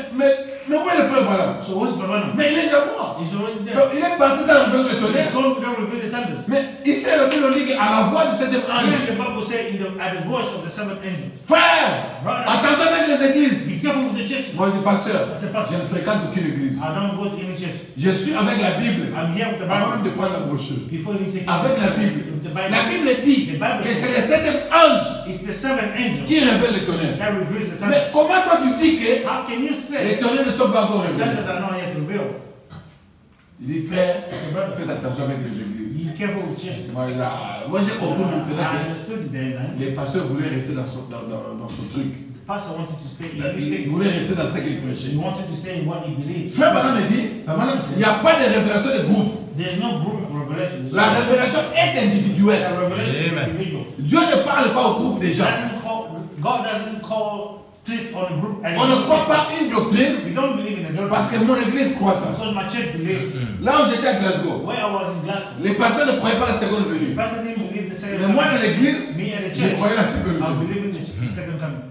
où est le frère Branham? So what's Branham? Mais il est déjà mort. He's already there. Donc, il est parti sans révéler le He's tonnerre. gone without revealing the thunders. Mais ici, le Bible dit qu'à la voix du septième ange, Here the Bible says at the voice of the seventh angel. frère, attention avec les églises. Be careful with the churches. Moi, je dis, pasteur, C'est pas je ne fréquente aucune église. I don't go to any church. Je suis avec la Bible. I'm here with the Avant même Bible. de prendre la brochure. Before you take Avec la With Bible. the Bible. La Bible dit The Bible que says c'est le septième ange it's the seventh angel qui révèle le tonnerre. that reveals the Mais thunders. comment toi tu dis que How can you les say tonnerres ne sont pas encore the révélés? thunders are not yet revealed? Il dit, frère, I said, brother, faites attention avec les églises. be Be careful with church. Voilà. Moi j'ai compris maintenant I que understood then. les pasteurs voulaient rester dans son truc. The pastor wanted to stay in his Il faith. voulait rester dans ce qu'il prêchait. He wanted to stay in what he believed. Frère Branham me dit, il n'y a pas de révélation de groupe. There's no group revelation. La révélation est individuelle. The revelation is individual. Dieu ne parle pas au groupe des gens. God doesn't call it on a group. On ne croit pas une doctrine We don't believe in a doctrine. parce que mon église croit ça. Because my church believes. Là où j'étais à Glasgow, Where I was in Glasgow, les pasteurs ne croyaient pas la seconde the venue. pastor didn't believe the second Mais moi dans coming. l'église, Me and the je church, croyais la seconde I venue. believe in the second coming.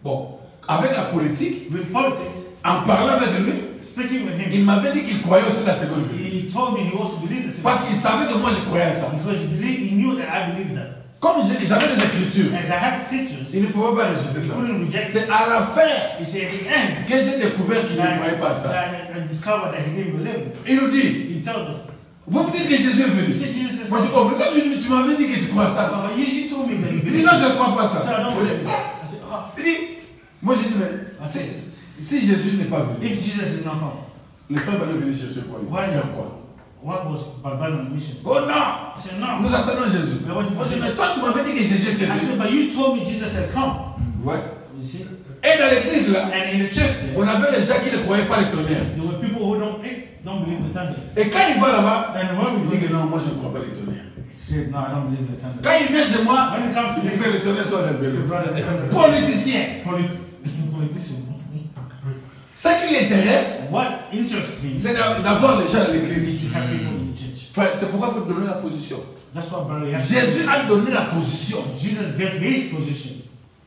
Bon, avec la politique, With politics, en parlant avec lui, speaking with him, il m'avait dit qu'il croyait aussi la seconde venue. he told me he also believed the second Parce qu'il savait que moi je croyais à ça. because he knew that I believed that. Comme j'avais des écritures, As I have pictures, il ne pouvait pas rejeter he ça. couldn't reject it. C'est à la fin He said at the end, que j'ai découvert qu'il ne croyait pas à ça. I discovered that he didn't believe it. Il nous dit, He tells us, vous vous dites que Jésus est venu. he said Jesus is Moi je dis, oh mais toi tu m'avais dit que tu crois ça. You told me that you Il dit believe non, it. je ne crois pas ça. So I don't Il believe it. dit, I said, il dit, moi j'ai dit, mais si Jésus n'est pas venu, if Jesus is not come, les frères vont venir chercher quoi? why Faire quoi? what was Barbados mission? Oh non! I said, no. Nous attendons Jésus. Mais what- Moi je dis, mais toi tu m'avais dit que Jésus était I venu. said, but you told me Jesus has come. Ouais. You see? Et dans l'église là, And in the church there, on avait des gens qui ne croyaient pas les tonnerres. there were people who don't believe the thunder. Et quand il va là-bas, And when il we dit que non, moi je ne crois pas les tonnerres. he said, no, I don't believe the thunder. Quand il vient chez moi, When it comes to il dit que les tonnerres sont the révélés. brother, the thunder. Politicien. Politician. Ce qui l'intéresse, What interests me is c'est d'avoir les gens à l'église. to have people in the church. Frère, c'est pourquoi il faut donner la position. That's what brother you have. Jésus a donné la position. Jesus gave his position.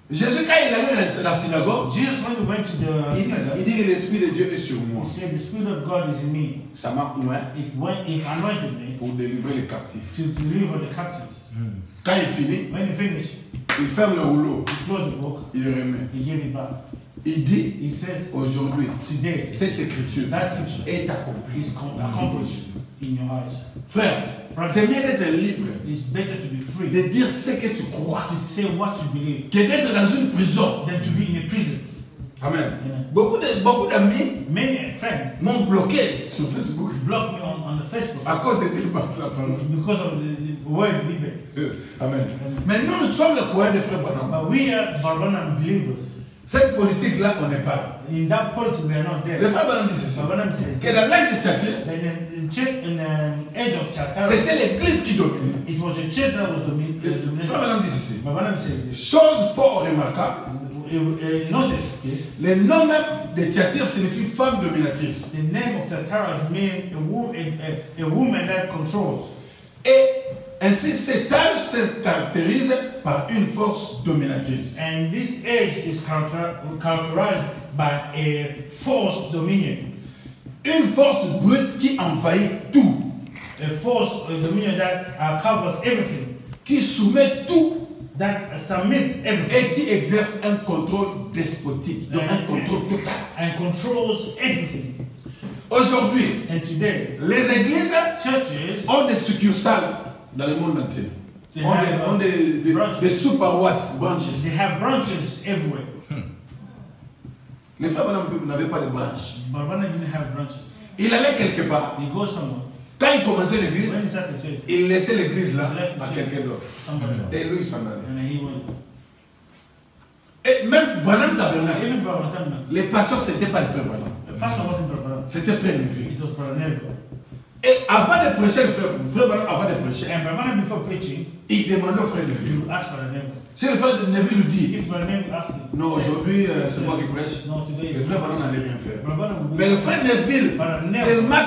Jésus, quand il allait dans la synagogue, Jesus, when he went to the il synagogue, dit que l'Esprit de Dieu est sur moi. he said, the Spirit of God is in me. Ça m'a oint It anointed me pour délivrer les captifs. to deliver the captives. Quand il finit, When he finished, il ferme le rouleau, he closed the book, il le remet. he gave it back. Il dit, He says, aujourd'hui, today, cette écriture that scripture est accomplie. is accomplished in your eyes. Frère, c'est mieux d'être libre, It's better to be free, de dire ce que tu crois, to say what you believe, que d'être dans une prison. than to be in a prison. Amen. Amen. Beaucoup d'amis Many friends m'ont bloqué sur Facebook blocked me on the Facebook à cause des débats de la parole. because of the word liberty. Amen. Mais nous sommes le courant des frères Branham. But we are Barbanan believers. Cette politique-là, on n'est pas là. In that politics, we are not there. Les frères Branham disent ceci. Barbanan says Que dans l'âge de Thyatire, in the age of Chatara, c'était l'église qui dominait. it was a church that was Les frères Branham disent ceci. Barbanan says this. Chose fort remarquable, Notice this. le nom même de Thyatire signifie femme dominatrice. The name of Chatara means a woman that controls. Et ainsi, cet âge se caractérise par une force dominatrice. And this age is characterized by a force dominion. Une force brute qui envahit tout, A force dominion that covers everything, qui soumet tout that submits everything, et qui exerce un contrôle despotique, donc un contrôle total. and controls everything. Aujourd'hui, And today, les églises churches, ont des succursales dans le monde entier. They Ont des branches. sous-paroisses, branches. they have branches everywhere. Les frères Branham n'avaient pas de branches. Barbana didn't have branches. Il allait quelque part. He goes somewhere. Quand il commençait l'église, When he's at the church, il laissait l'église là à quelqu'un d'autre. somebody else. Et lui, il s'en allait. And then he went. Et même Branham Tabernacle, Even Brother Tabernacle, les pasteurs, ce n'était pas les frères Branham. the pastor wasn't Brother. C'était frère Neville. It was Brother Neville. Et avant de prêcher, le frère Branham, avant de prêcher, And Brother before preaching, il demandait au frère he Neville. would ask Brother Neville. Si le frère Neville lui dit, If Brother Neville asked him, non, aujourd'hui, c'est moi qui prêche, no, today le is frère Branham n'allait rien faire. Brother would Mais le frère Neville, Brother Neville, tellement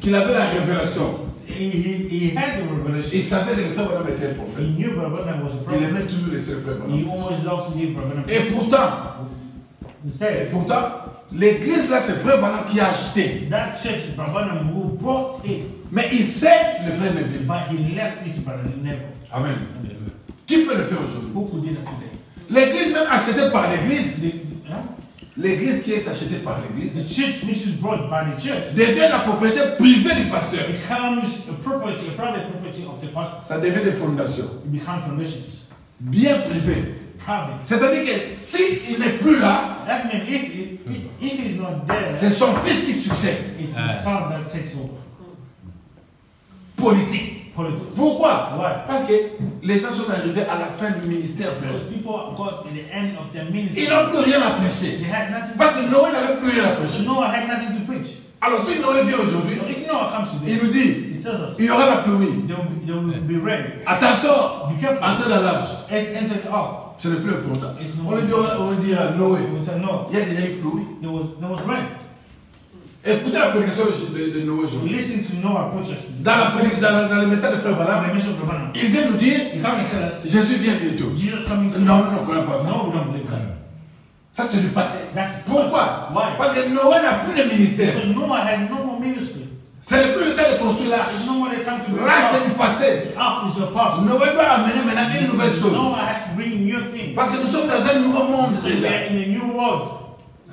qu'il avait la révélation, he had the revelation. il savait que le frère Branham était le prophète. He knew Brother Neville was a Il prophet. aimait toujours laisser le frère He Branham. always loved to leave Brother Et Neville. et Instead, pourtant, l'église là, c'est le frère Branham qui a acheté. that church is Brother Neville who brought it, Mais il sait le frère Neville. but he left it to Brother Neville. Amen. Qui peut le faire aujourd'hui? Who could do that today? L'église même achetée par l'église, Huh? l'église qui est achetée par l'église, The church which is brought by the church devient la propriété privée du pasteur. becomes a private property of the pastor. Ça devient des fondations. It becomes foundations. Bien privées. Private. C'est-à-dire que s'il n'est plus là, That means if he's not there, c'est son fils qui succède. it's his son that takes over. politique. Politics. Pourquoi? Why? Parce que les gens sont arrivés à la fin du ministère, frère. Because people got to the end of their ministry. Ils n'ont plus rien à prêcher. They had nothing. Parce que Noé n'avait plus rien à So prêcher. Noah had nothing to preach. Alors si Noé vient aujourd'hui, So if Noah comes today, il nous dit, he tells us il y aura la pluie. they will be ready. Attention, Be careful. entrez dans l'arche. Enter the ark. Ce n'est plus important. It's no On lui dit à Noé, We will tell Noah. il y a déjà eu pluie. There was rain. Écoutez la prédication de Noé We aujourd'hui. listen to Noah preach. Dans le message de Frère Balaam, The mission of Rabbanah. il vient nous dire, He come and tell us Jésus vient bientôt. Jesus coming soon. Non, nous ne croyons pas ça. No, we don't believe that. Ça c'est du passé. That's Pourquoi? Why? Parce que Noé n'a plus de ministère. Because Noah had no more ministry. Ce n'est plus le temps de construire l'arche. There's no more time to build L'arche the c'est du passé. ark is the past. Noé doit amener maintenant une nouvelle chose. Noah has to bring new things. Parce que nous sommes dans un nouveau monde We déjà. are in a new world.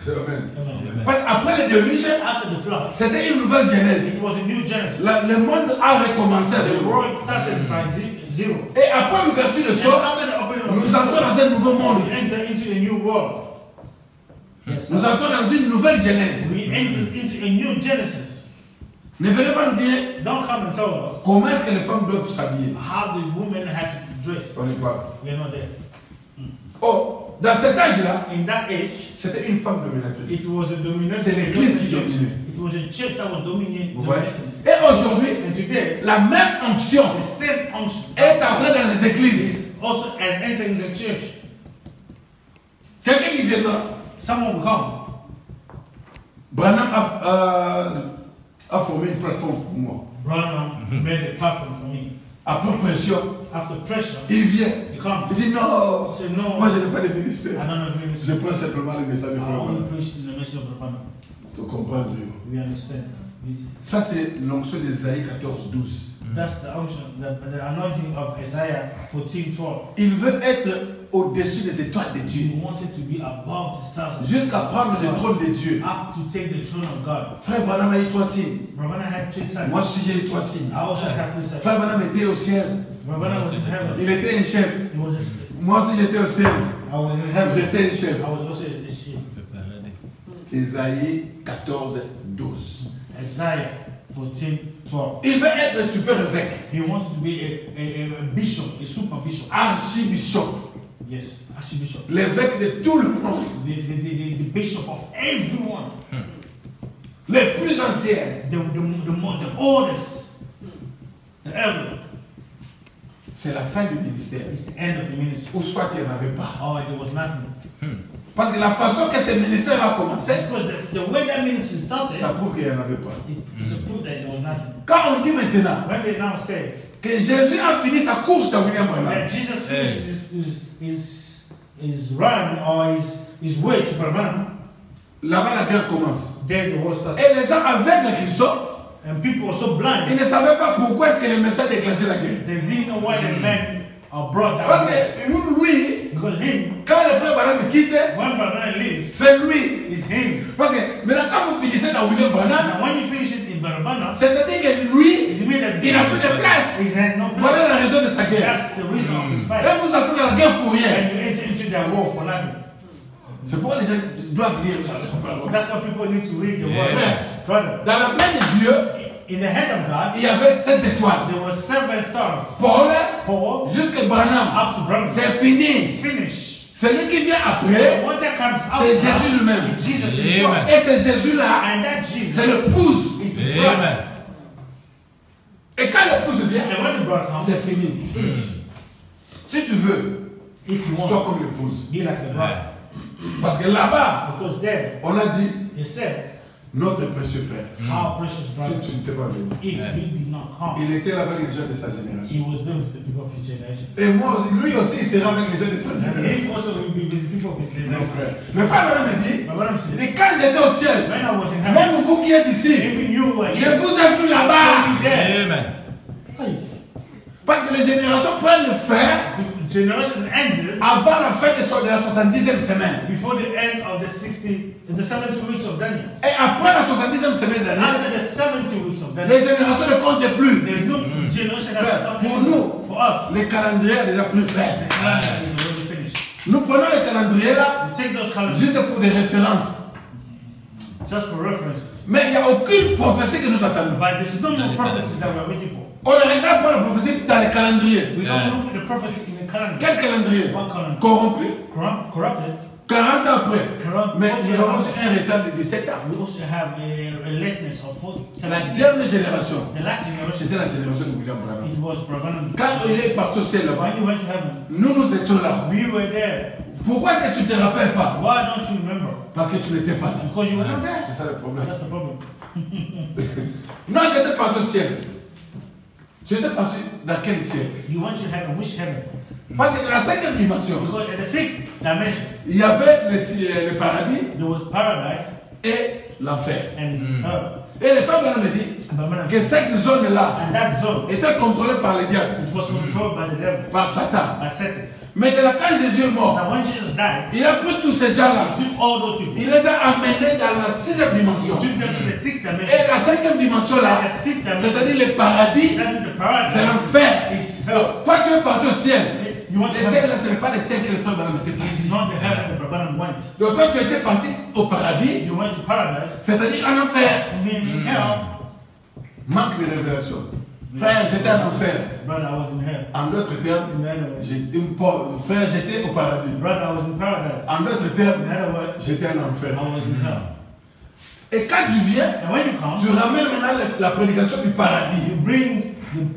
Amen. Amen. Parce qu'après le déluge, After the flood, c'était une nouvelle genèse. it was a new Genesis. Le monde a recommencé à The zéro. world started by zero. Et après l'ouverture de And soi, after the opening of nous the entrons dans un nouveau monde. we enter into a new world. Yes, Nous entrons dans une nouvelle genèse. we enter into a new Genesis. Ne venez pas nous dire Don't come and tell us comment est-ce que les femmes doivent s'habiller. how the women had to dress. On n'est pas. We are not there. Oh, dans cet âge-là, In that age, c'était une femme dominatrice. it was a dominant. C'est l'église qui dominait. It was a church that was dominating. Vous voyez? Et aujourd'hui, And today, la même onction the same unction est entrée dans les églises. is also as entering the church. Quelqu'un qui viendra. Someone will come. Branham a formé une plateforme pour moi. Branham made a platform for me. Après pression, After pressure, il vient. he comes. Il dit non, He said, no, moi je n'ai pas de I ministère. don't know the ministry. Je prends simplement le message de I Frère only Branham. preach in the message of Branham. Pour comprendre. We understand. This. Ça c'est l'onction d'Ésaïe 14, 12. That's the unction, the anointing of Isaiah 14:12. Il veut être au-dessus des étoiles de Dieu. He wanted to be above the stars of Jusqu'à prendre le God, trône de Dieu. up to take the throne of God. Frère Branham a eu 3 signes. Rabbanah had 3 sons. Moi aussi j'ai eu 3 signes. I also have 3 sons. Frère Branham était au ciel. Rabbanah was in heaven. Il était un chef. He was Moi aussi j'étais au ciel. I was in heaven. J'étais un chef. I was also in the ship. Ésaïe 14, 12. Isaiah 14:12. Il veut être super évêque. He wanted to be a bishop, a super bishop. Archibishop. Yes, archbishop. L'évêque de tout le monde. The bishop of everyone. Les plus anciens. The oldest. The elder. C'est la fin du ministère. It's the end of the ministry. Ou soit qu'il n'y en avait pas. Oh, there was nothing. Parce que la façon que ce ministère a commencé, Because the way that ministry started, ça prouve qu'il n'y en avait pas. it's a proof that there was nothing. Quand on dit maintenant When they now say que Jésus a fini sa course dans William Branham, that Jesus finished his run or his way to Branham, là-bas la guerre commence. there the war started. Et les gens aveugles qu'ils sont, And people were so ils blind, ne savaient pas pourquoi est-ce que le message déclenchait la guerre. they didn't know why the men are brought Parce down. que lui, Because him, quand le frère Branham quitte, when Branham leaves, c'est lui. it's him. Parce que maintenant quand vous finissez dans William Branham, Now when you finish it in Branham, c'est-à-dire que lui, it means that il n'a plus de place. he has no place. Voilà la raison de sa guerre. That's the reason of his fight. Et vous entrez dans la guerre pour rien. And you enter into that war for nothing. C'est pourquoi les gens doivent lire la parole. That's why people need to read the word. Yeah. Brother, Dans la main de Dieu, in the hand of God, il y avait 7 étoiles. there were 7 stars. Paul, jusqu'à Branham, Up to Branham. c'est fini. Finish. Celui qui vient The après, one that comes c'est after Jésus lui-même. is Jesus himself. Et c'est Jésus-là, And that Jesus c'est l'épouse. is the bride. Et quand l'épouse vient, And when the bride comes, c'est fini. Si tu veux, if you sois want, comme l'épouse. be like the bride. Parce que là-bas, Because there, on a dit, they said, notre précieux frère, how precious si brother, tu n'étais pas venu, if he did not come, il était là avec les gens de sa he génération. was there with the people of his generation. Et moi, lui aussi, il sera avec les gens de sa And génération. he also will be with the people of his Mon generation. frère. Le frère Branham me dit, But what I'm saying, et quand j'étais au ciel, when I was in heaven, même vous qui êtes ici, even you were je here, vous ai vu là-bas. there. Amen. Hey, Parce que les générations prennent le fer the generation ended avant la fin de la 70e semaine. before the end of the 70 weeks of Daniel. Et après la 70e semaine d'année, After the 70 weeks of Daniel, les générations ne comptent plus. there's no generation Frère, that pour comes nous, for us. le calendrier est déjà plus faible. The calendar is already finished. Nous prenons le calendrier là We take those calendars juste pour des références. just for references. Mais il n'y a aucune prophétie que nous attendons. But there's no more prophecies that we're waiting for. On ne regarde pas la prophétie dans les calendriers. We don't look at the prophecy in the calendar. Quel calendrier? What calendar? Corrompu. Corrupted. 40 ans après. Mais nous avons aussi un retard de 17 ans. We also have a lateness of 4, La 17. dernière génération, The last generation, c'était la génération de William Branham. it was Branham. Quand il est parti au ciel là-bas, When you went to heaven, nous étions là. we were there. Pourquoi est-ce que tu ne te rappelles pas? Why don't you remember? Parce que tu n'étais pas là. Because you were not there. C'est ça le problème. That's the problem. Non, j'étais parti au ciel. Tu étais parti dans quel ciel? You went to heaven. Which heaven? Parce que dans la 5e dimension, Because at the 5th dimension, il y avait le paradis there was paradise et l'enfer. and hell. Et les femmes me dit que cette zone-là And that zone, était contrôlée par le diable, it was controlled by the devil, par Satan. by Satan. Maintenant, quand Jésus est mort, Now when Jesus died, il a pris tous ces gens-là, he took all those people, il les a amenés dans la 6e he dimension. took them to the 6th Et dimension. la 5e dimension-là, And the 5th dimension, c'est-à-dire le paradis, that means the c'est paradise l'enfer. is hell. Toi, tu es parti au ciel. You want Le to ciel, heaven. là, ce n'est pas le ciel que les frères Branham étaient It's partis. not the heaven that Branham went. Donc, toi, tu étais parti au paradis, You went to paradise, c'est-à-dire en enfer. meaning hell. Manque de révélation. Frère, j'étais en enfer. Brother, I was in hell. En d'autres termes, In other words, frère, j'étais au paradis. brother, I was in paradise. En d'autres termes, In other words, j'étais en enfer. I was in hell. Et quand tu viens, And when you come, tu ramènes maintenant la prédication du paradis, you bring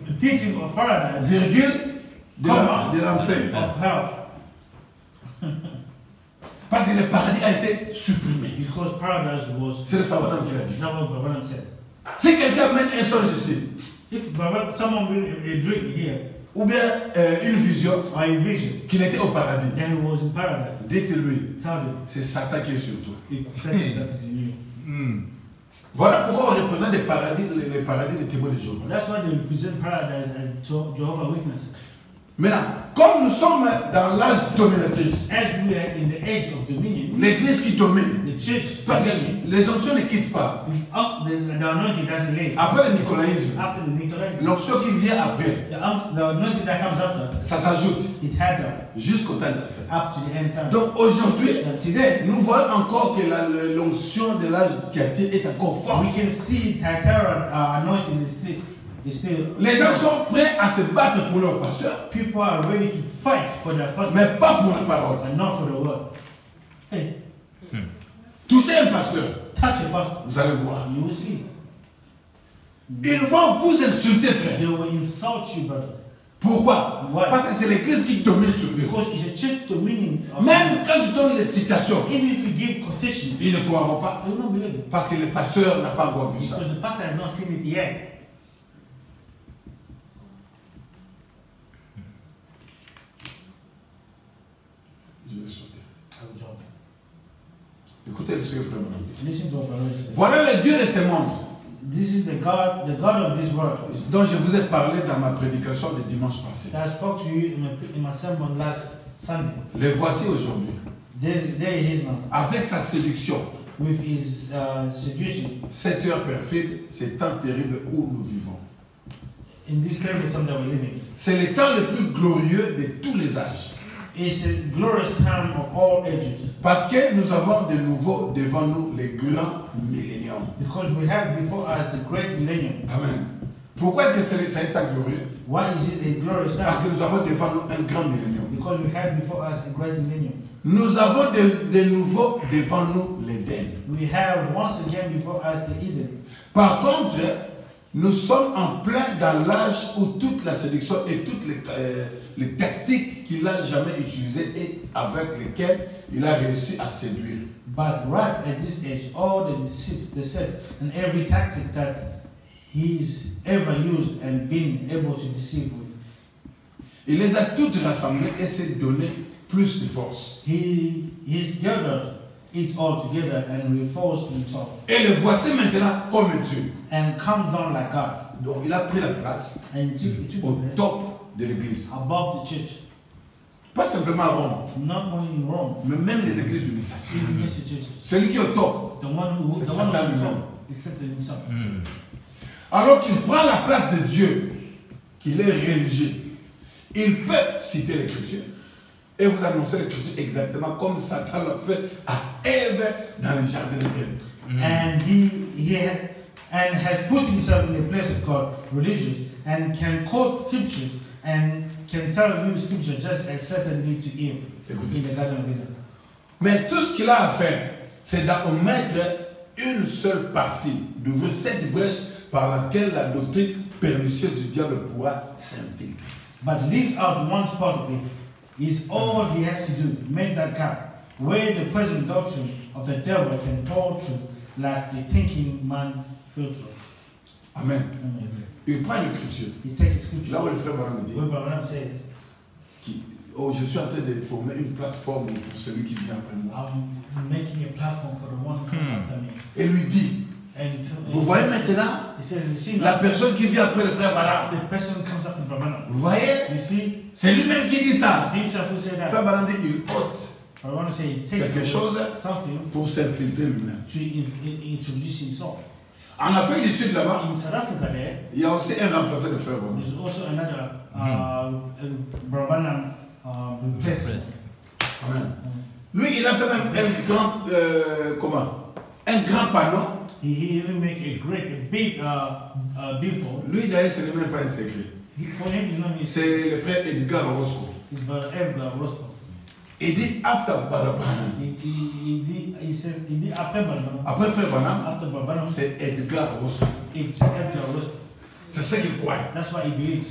the teaching of paradise, virgule, de l'enfer. of hell. Parce que le paradis a été supprimé. Because paradise was, C'est le Savant qui l'a dit. that's what Branham said. Si quelqu'un amène un songe ici, If someone will a dream here, ou bien une vision or a vision, qu'il était au paradis, then he was in paradise. dites-lui, Tell him, c'est Satan qui est sur toi. it's Satan that is in you. Voilà pourquoi on représente les paradis des témoins de Jéhovah. That's why they represent paradise as Jehovah's Witnesses. Maintenant, comme nous sommes dans l'âge dominatrice, As we are in the age of dominion, l'église qui domine, the church, parce que les onctions ne quittent pas. the anointing doesn't leave. Après le nicolaïsme, After the Nicolaites, l'onction qui vient après, the anointing that comes after, ça s'ajoute it adds up jusqu'au temps de la fête. to the end time. Donc aujourd'hui, And today, nous voyons encore que l'onction de l'âge Thyatire est encore forte. we can see Thyatira anointing is still. Les gens sont prêts à se battre pour leur pasteur, People are ready to fight for their pastor, mais pas pour la parole. and not for the word. Hey, Touchez un pasteur, touch your pastor, vous allez voir. you will see. Ils vont vous insulter, frère. They will insult you, brother. Pourquoi? Why? Parce que c'est l'église qui domine sur eux. Because it's a church dominion. Même quand tu donnes les citations, Even if you give quotations, ils ne croiront pas. they will not believe it. Parce que le pasteur n'a pas encore vu ça. Because the pastor has not seen it yet. Je vais sauter. I will jump. Écoutez ce que frère m'a dit. Listen to what my Lord said. Voilà le Dieu de ce monde This is the God of this world. dont je vous ai parlé dans ma prédication de dimanche passé. That I spoke to you in my sermon last Sunday. Le voici aujourd'hui. There he is now. Avec sa séduction, With his seduction. cette heure perfide, c'est temps terrible où nous vivons. In this terrible time that we're living. C'est le temps le plus glorieux de tous les âges. It's a glorious time of all ages. Parce que nous avons de nouveau devant nous les grands milléniums. Because we have before us the great millennium. Amen. Pourquoi est-ce que c'est un temps glorieux? Why is it a glorious Parce time? que nous avons devant nous un grand millénium. Because we have before us a great millennium. Nous avons de nouveau devant nous l'Éden. We have once again before us the Eden. Par contre, nous sommes en plein dans l'âge où toute la séduction et toutes les tactiques qu'il n'a jamais utilisées et avec lesquelles il a réussi à séduire. But right at this age, all the deceit and every tactic that he's ever used and been able to deceive with, Il les a toutes rassemblées et s'est donné plus de force. he's gathered it all together and reinforced himself Et le voici maintenant comme Dieu. and comes down like God. Donc il a pris la place And he took au the place top de l'église. above the church, Pas simplement à Rome, not only in Rome, mais même les églises du message. even against the churches. Celui qui est au top, The one who C'est the one Satan who lui-même. is Satan himself. alors qu'il prend la place de Dieu, qu'il est religieux, il peut citer l'écriture et vous annoncer l'écriture exactement comme Satan l'a fait à Ève dans le jardin d'Éden. And he has put himself in the place of God, religious, and can quote scriptures and can tell you scripture just as Satan did to Eve in the Garden of Eden. Mais tout ce qu'il a à faire, c'est d'en mettre une seule partie, d'ouvrir cette brèche par laquelle la doctrine pernicieuse du diable pourra s'infiltrer. But leaves out one part of it. Is all he has to do, make that gap, where the present doctrine of the devil can pour through like the thinking man filter. Amen. Amen. Il prend une écriture. He takes scripture. Là où le frère Branham dit, What Branham says, je suis en train de former une plateforme pour celui qui vient après moi. I'm making a platform for the one who comes after me. Et lui dit, And vous voyez maintenant he says, you see la now, personne qui vient après le frère Branham. the person who comes after Branham. Vous voyez, You see, c'est lui-même qui dit ça. see himself who said Le that. frère Branham dit, il ôte I want to say he takes quelque chose something pour s'infiltrer lui-même. to introduce himself. En Afrique du Sud, là-bas, In South Africa there, il y a aussi un remplaçant de frère Branham. there's also another Branham replacement. Amen. Lui, il a fait même un grand, un grand panneau. He even make a big billboard. Lui, d'ailleurs, ce n'est même pas un secret. For him, his name is C'est le frère Edgar Orozco. Brother Edgar Roscoe. Il dit, after Brother Branham. He says, he did after Branham. Après frère Branham, After Branham, c'est Edgar Orozco. it's Edgar Roscoe. C'est ce qu'il croit. That's what he believes.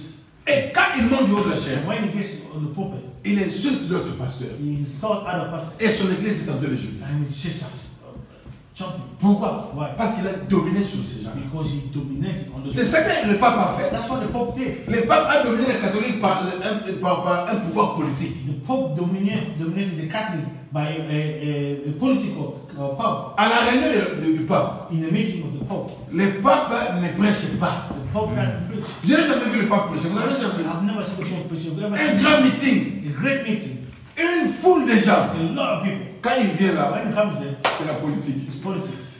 Et quand il monte du haut de la chair, And when he gets on the pulpit, il insulte l'autre pasteur. he insults other pastors Et son église est en train de juger. and he's just jumping. Pourquoi? Why? Parce qu'il a dominé sur ces gens. Because he dominated on the. C'est ce que le pape a fait. That's what the Pope did. Le pape a dominé les catholiques par un pouvoir politique. The Pope dominated the Catholic by a political power. À la réunion du pape, In the meeting of the Pope, le pape ne prêche pas. the Pope doesn't preach. Je n'ai jamais vu le pape prêcher. Vous avez déjà vu? I've never seen the Pope preach. I've never Un seen grand meeting, a great meeting. une foule de gens. A lot of people. Quand il vient là, When he comes there, c'est la politique. it's politics.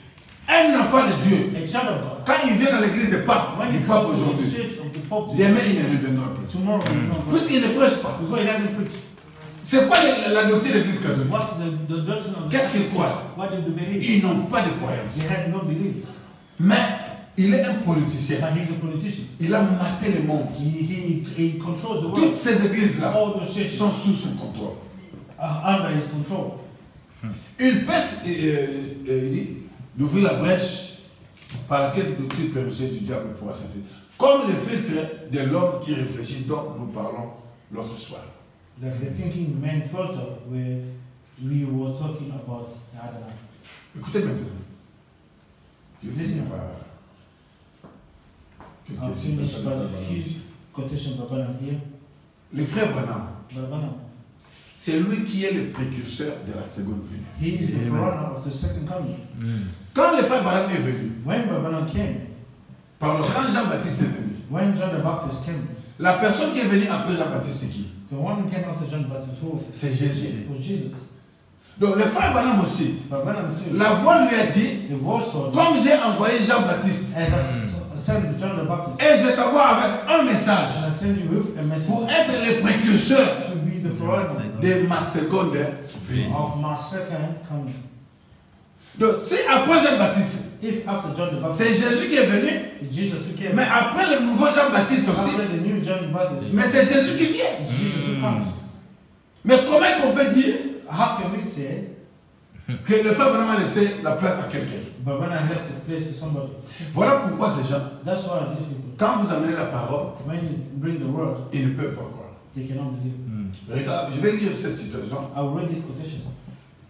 Un enfant de Dieu, A child of God. quand il vient dans l'église du pape When he aujourd'hui, comes to the church of the Pope today, demain il ne reviendra plus. tomorrow he will not go. Puisqu'il ne prêche pas. Because he doesn't preach. C'est quoi la doctrine de l'église catholique? What's the doctrine of the Qu'est-ce qu'ils croient? What did they believe? Ils n'ont pas de croyance. They had no belief. Mais il est un politicien. But he's a politician. Il a maté le monde. He controls the world. Toutes ces églises-là All those churches sont sous son contrôle. are under his control. Il peut d'ouvrir la brèche par laquelle le doctrine pernicieuse du diable pourra s'infiltrer. Comme le filtre de l'homme qui réfléchit dont nous parlons l'autre soir. Like the thinking man filter where we were talking about the other night. Écoutez maintenant. Je vais finir par I'll quelques finish citations de by Frère a Branham few ici. quotations by Branham here. Le frère Branham, Branham, c'est lui qui est le précurseur de la seconde venue. he is the forerunner of the second coming. Quand le frère Branham est venu, When Branham came, par le grand Jean-Baptiste est venu, when John the Baptist came, la personne qui est venue après Jean-Baptiste, c'est qui? the one who came after John the Baptist C'est Jésus. was Jesus. Donc le frère Branham aussi, But Branham too, la voix lui a dit, the voice told him, comme j'ai envoyé Jean-Baptiste, as I sent John the Baptist, et je t'envoie avec un message and I send you with a message pour être le précurseur to be the forerunner de ma seconde venue. of my second coming. Donc si après Jean-Baptiste, If after John the Baptist, c'est Jésus qui est venu, it's Jesus who came, mais après le nouveau Jean-Baptiste aussi, after the new John the Baptist, mais c'est Jésus qui vient. it's Jesus who comes. Mais comment est-ce qu'on peut dire How can we say que le frère Branham a laissé la place à quelqu'un? but when I left the place to somebody? Voilà pourquoi ces gens, That's why these people, quand vous amenez la parole, when you bring the word, ils ne peuvent pas croire. they cannot believe. Regarde, je vais lire cette situation I will read this quotation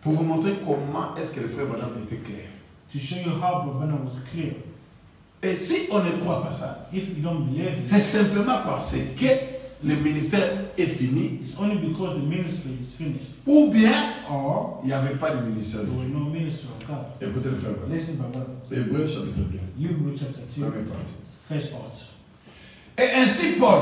pour vous montrer comment est-ce que le frère Branham était clair. to show you how Branham was clear. Et si on ne croit pas ça, If you don't believe it, c'est simplement parce que le ministère est fini, it's only because the ministry is finished, ou bien or il n'y avait pas de ministère. there were no ministry of God. Écoutez le frère Branham. Listen, by Branham. Hébreux chapitre 2, Hebrews chapter 2, première partie. first part. Et ainsi Paul,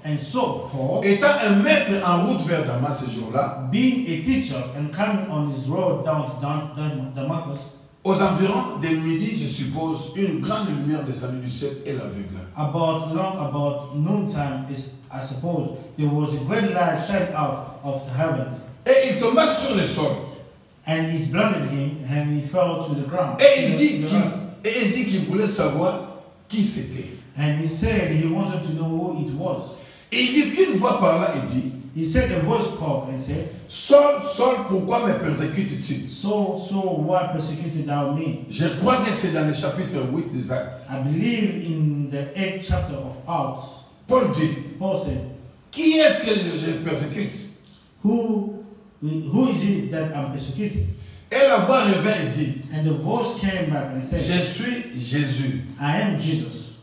And so, Paul, étant un maître en route vers Damas ce jour-là, being a teacher and coming on his road down to Damascus, aux environs de midi, je suppose, une grande lumière descendue du ciel et l'aveugle. about noontime, I suppose, there was a great light shining out of the heaven, Et il tomba sur le sol. and it blinded him, and he fell to the ground. Et il dit qu'il voulait savoir qui c'était. And he said he wanted to know who it was. Et il dit qu'une voix parla et dit, He said a voice called and said, Saul, Saul, pourquoi me persécutes-tu? Saul, Saul, why persecuted thou me? Je crois que c'est dans le chapitre 8 des Actes. I believe in the 8th chapter of Acts. Paul dit, Paul said, qui est-ce que je persécute? who is it that I'm persecuting? Et la voix revint et dit, And the voice came back and said, je suis Jésus. I am Jesus.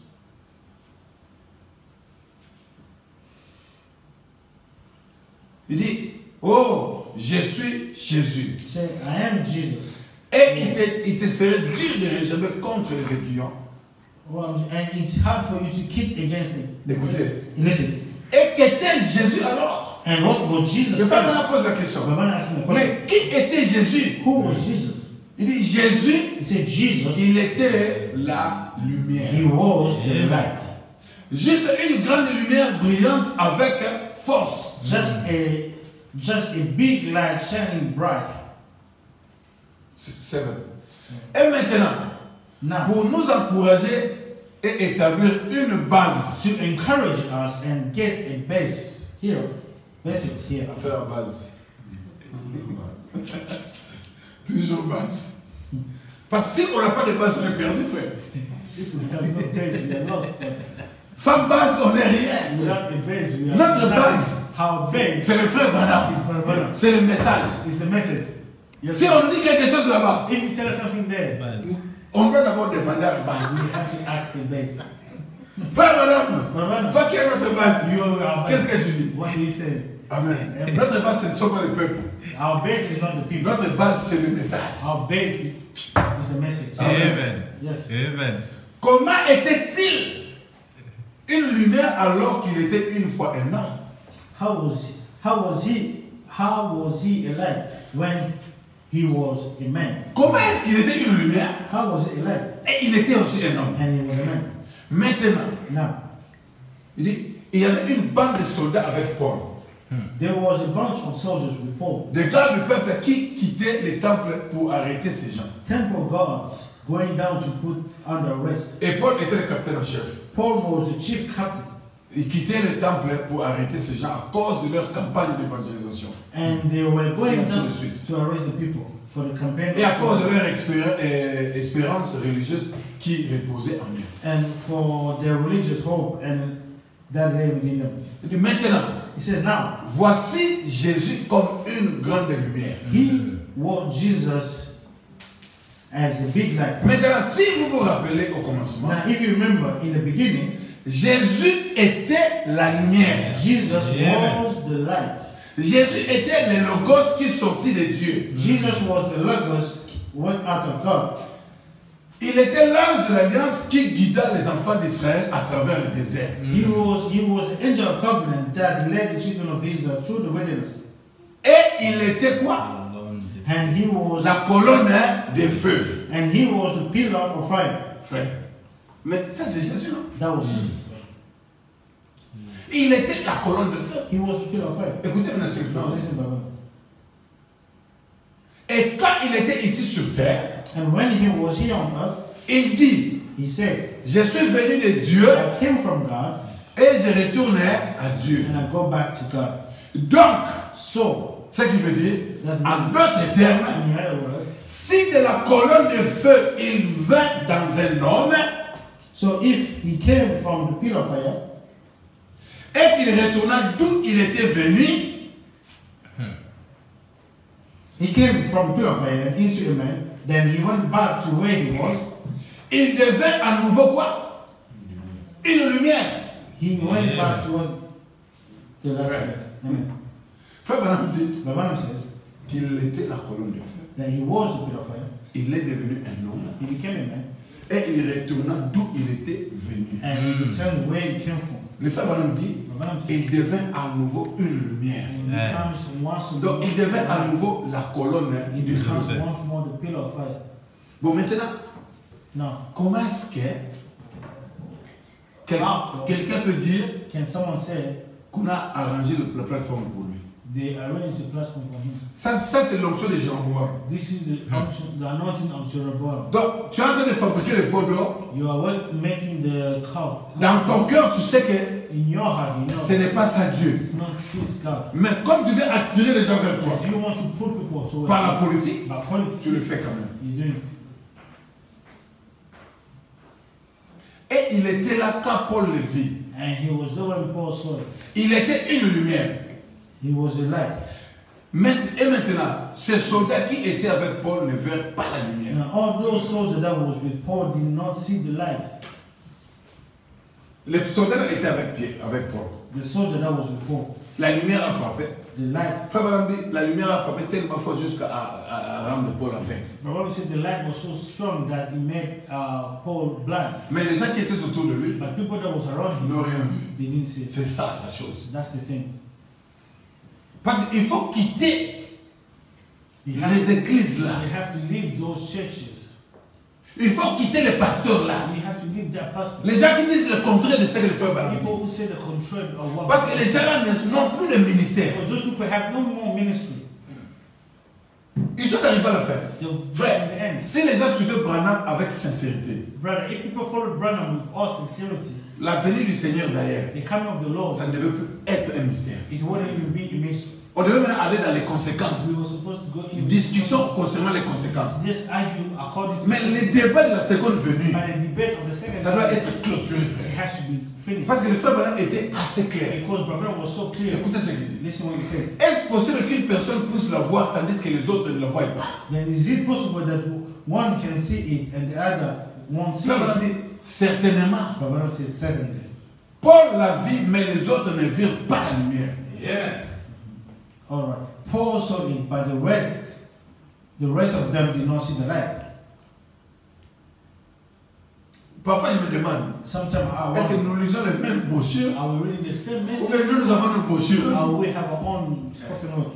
Il dit, oh, je suis Jésus. He said, I am Jesus. Et il te serait dur de régimer contre les aiguillons. Well, and it's hard for you to kick against it. Écoutez. Listen. Et qu'était Jésus alors? And what was Jesus? Le frère maintenant pose la question. Mais qui était Jésus? Who was Jesus? Il dit Jésus, He said Jesus. il était la lumière. He was the light. Juste une grande lumière brillante avec force. Just a big light shining bright. 7. Et maintenant, Now, pour nous encourager et établir une base. to encourage us and get a base here, basics here. À faire base. Toujours base. Parce que si on n'a pas de base, on est perdu, frère. If we have no base, we are lost. Sans base, on n'est rien. Without a base, we are Notre nothing. base, Our base c'est le frère Branham. is Brother Branham. C'est le message. It's the message. Yes, Si on nous dit quelque chose là-bas, if you tell us something there, on doit d'abord demander à la we base. have to ask the base. Frère Branham, Brother Branham, toi qui es notre base, you are our qu'est-ce base. que tu dis? What do you say? Amen. Notre base, ce ne sont pas les peuples. Our base is not the people. Notre base, c'est le message. Our base is the message. Amen. Yes. Amen. Comment était-il une lumière alors qu'il était une fois un homme? How was he a light when he was a man? Comment est-ce qu'il était une lumière How was he a light? et il était aussi un homme? And he was a man. Maintenant, Now, il dit, il y avait une bande de soldats avec Paul. there was a bunch of soldiers with Paul. Des gardes du peuple qui quittaient les temples pour arrêter ces gens. Temple guards going down to put under arrest. Et Paul était le capitaine en chef. Paul was the chief captain. Ils quittaient les temples pour arrêter ces gens à cause de leur campagne d'évangélisation. And they were going Et ainsi down de suite. to arrest the people for the campaign. Et à cause de leur espérance religieuse qui reposait en eux. And for their religious hope and that lay within them. Il dit maintenant, He says, now, voici Jésus comme une grande lumière. he was Jesus as a big light. Maintenant, si vous vous rappelez au commencement, Now, if you remember in the beginning, Jésus était la lumière. Jesus Yeah. was the light. Jésus était le logos qui sortit de Dieu. Jesus was the Logos went out of God. Il était l'ange de l'alliance qui guida les enfants d'Israël à travers le désert. He was the angel of covenant that led the children of Israel through the wilderness. Et il était quoi? And he was La colonne de feu. and he was the pillar of fire. Frère. Mais ça c'est Jésus, non? That was Jesus. Il était la colonne de feu. He was the pillar of fire. Écoutez maintenant ce qu'il fait. Now listen, Baba. Et quand il était ici sur terre, And when he was here on earth, il dit, he said, je suis venu de Dieu I came from God et je retourne à Dieu. and I go back to God. Donc, So, ce qui veut dire, en d'autres termes, in other words, si de la colonne de feu il vint dans un homme so if he came from the pillar of fire et qu'il retourna d'où il était venu, he came from the pillar of fire into a man, then he went back to where he was. il devint à nouveau quoi? Une lumière. He went back to what the light. Right. Amen. Frère Branham dit But Branham says qu'il était la colonne de feu. that he was the pillar of fire. Il est devenu un homme He became a man et il retourna d'où il était venu. and he returned where he came from. Le frère Branham dit But Branham says il devint à nouveau une lumière. he becomes once Donc il devint à nouveau la colonne he de becomes feu. once more the pillar of fire. Bon, maintenant, Now, comment est-ce que quelqu'un peut dire can someone say qu'on a arrangé la plateforme pour lui? They arranged the platform for him. Ça c'est l'onction de Jéroboam. This is the unction, the anointing of Jeroboam. Donc, tu es en train de fabriquer les veaux d'or. You are making the calf. Dans ton cœur, tu sais que in your heart, you know, ce n'est pas ça Dieu. It's not his God. Mais comme tu veux attirer les gens vers toi, You want to pull people towards par la politique, by politics, tu le fais quand même. you do it. Et il était là quand Paul le vit. And he was there when Paul saw it. Il était une lumière. He was a light. Et maintenant, ces soldats qui étaient avec Paul ne verrent pas la lumière. Now, all those soldiers that was with Paul did not see the light. Les soldats étaient avec Paul. The soldier that was with Paul, La lumière a frappé. the light. Frère Madame dit, la lumière a frappé tellement fort jusqu'à rendre Paul aveugle. But Robert said the light was so strong that it made Paul blind. Mais les gens qui étaient autour de lui But people that was around him, n'ont rien vu. they didn't see it. C'est ça la chose. That's the thing. Parce qu'il faut quitter You have, les églises là. you have to leave those churches. Il faut quitter les pasteurs là. You have to leave that pastor. Les gens qui disent le contraire de ce que le frère Balaam dit. People who say the contrary of what. Parce que les gens là n'ont plus de ministère. Because those people have no more ministry. Ils sont arrivés à la fin. They're Frère, in the end. si les gens suivaient Branham avec sincérité, Brother, if people follow Branham with all sincerity, la venue du Seigneur d'ailleurs, the coming of the Lord, ça ne devait plus être un mystère. it wouldn't even be a mystery. On devait maintenant aller dans les conséquences. We were supposed to go in. Discutons concernant les conséquences. Just argue according to. Mais le débat de la seconde venue, But the debate of the second. ça doit être clôturé, It frère. has to be finished. Parce que le frère Branham était assez clair. Because Branham was so clear. Écoutez ce qu'il dit. Listen what he said. Est-ce possible qu'une personne puisse la voir tandis que les autres ne la voient pas? Then is it possible that one can see it and the other won't see Frère Branham it? dit, certainement. But Branham says certainly. Paul la vit, mais les autres ne virent pas la lumière. Yeah. All right. Paul saw it, but the rest of them did not see the light. Parfois, je me demande, Sometimes I est-ce que wonder, nous lisons les mêmes brochures are we reading the same ou message? bien nous avons nos brochures? Or we have our own spoken word?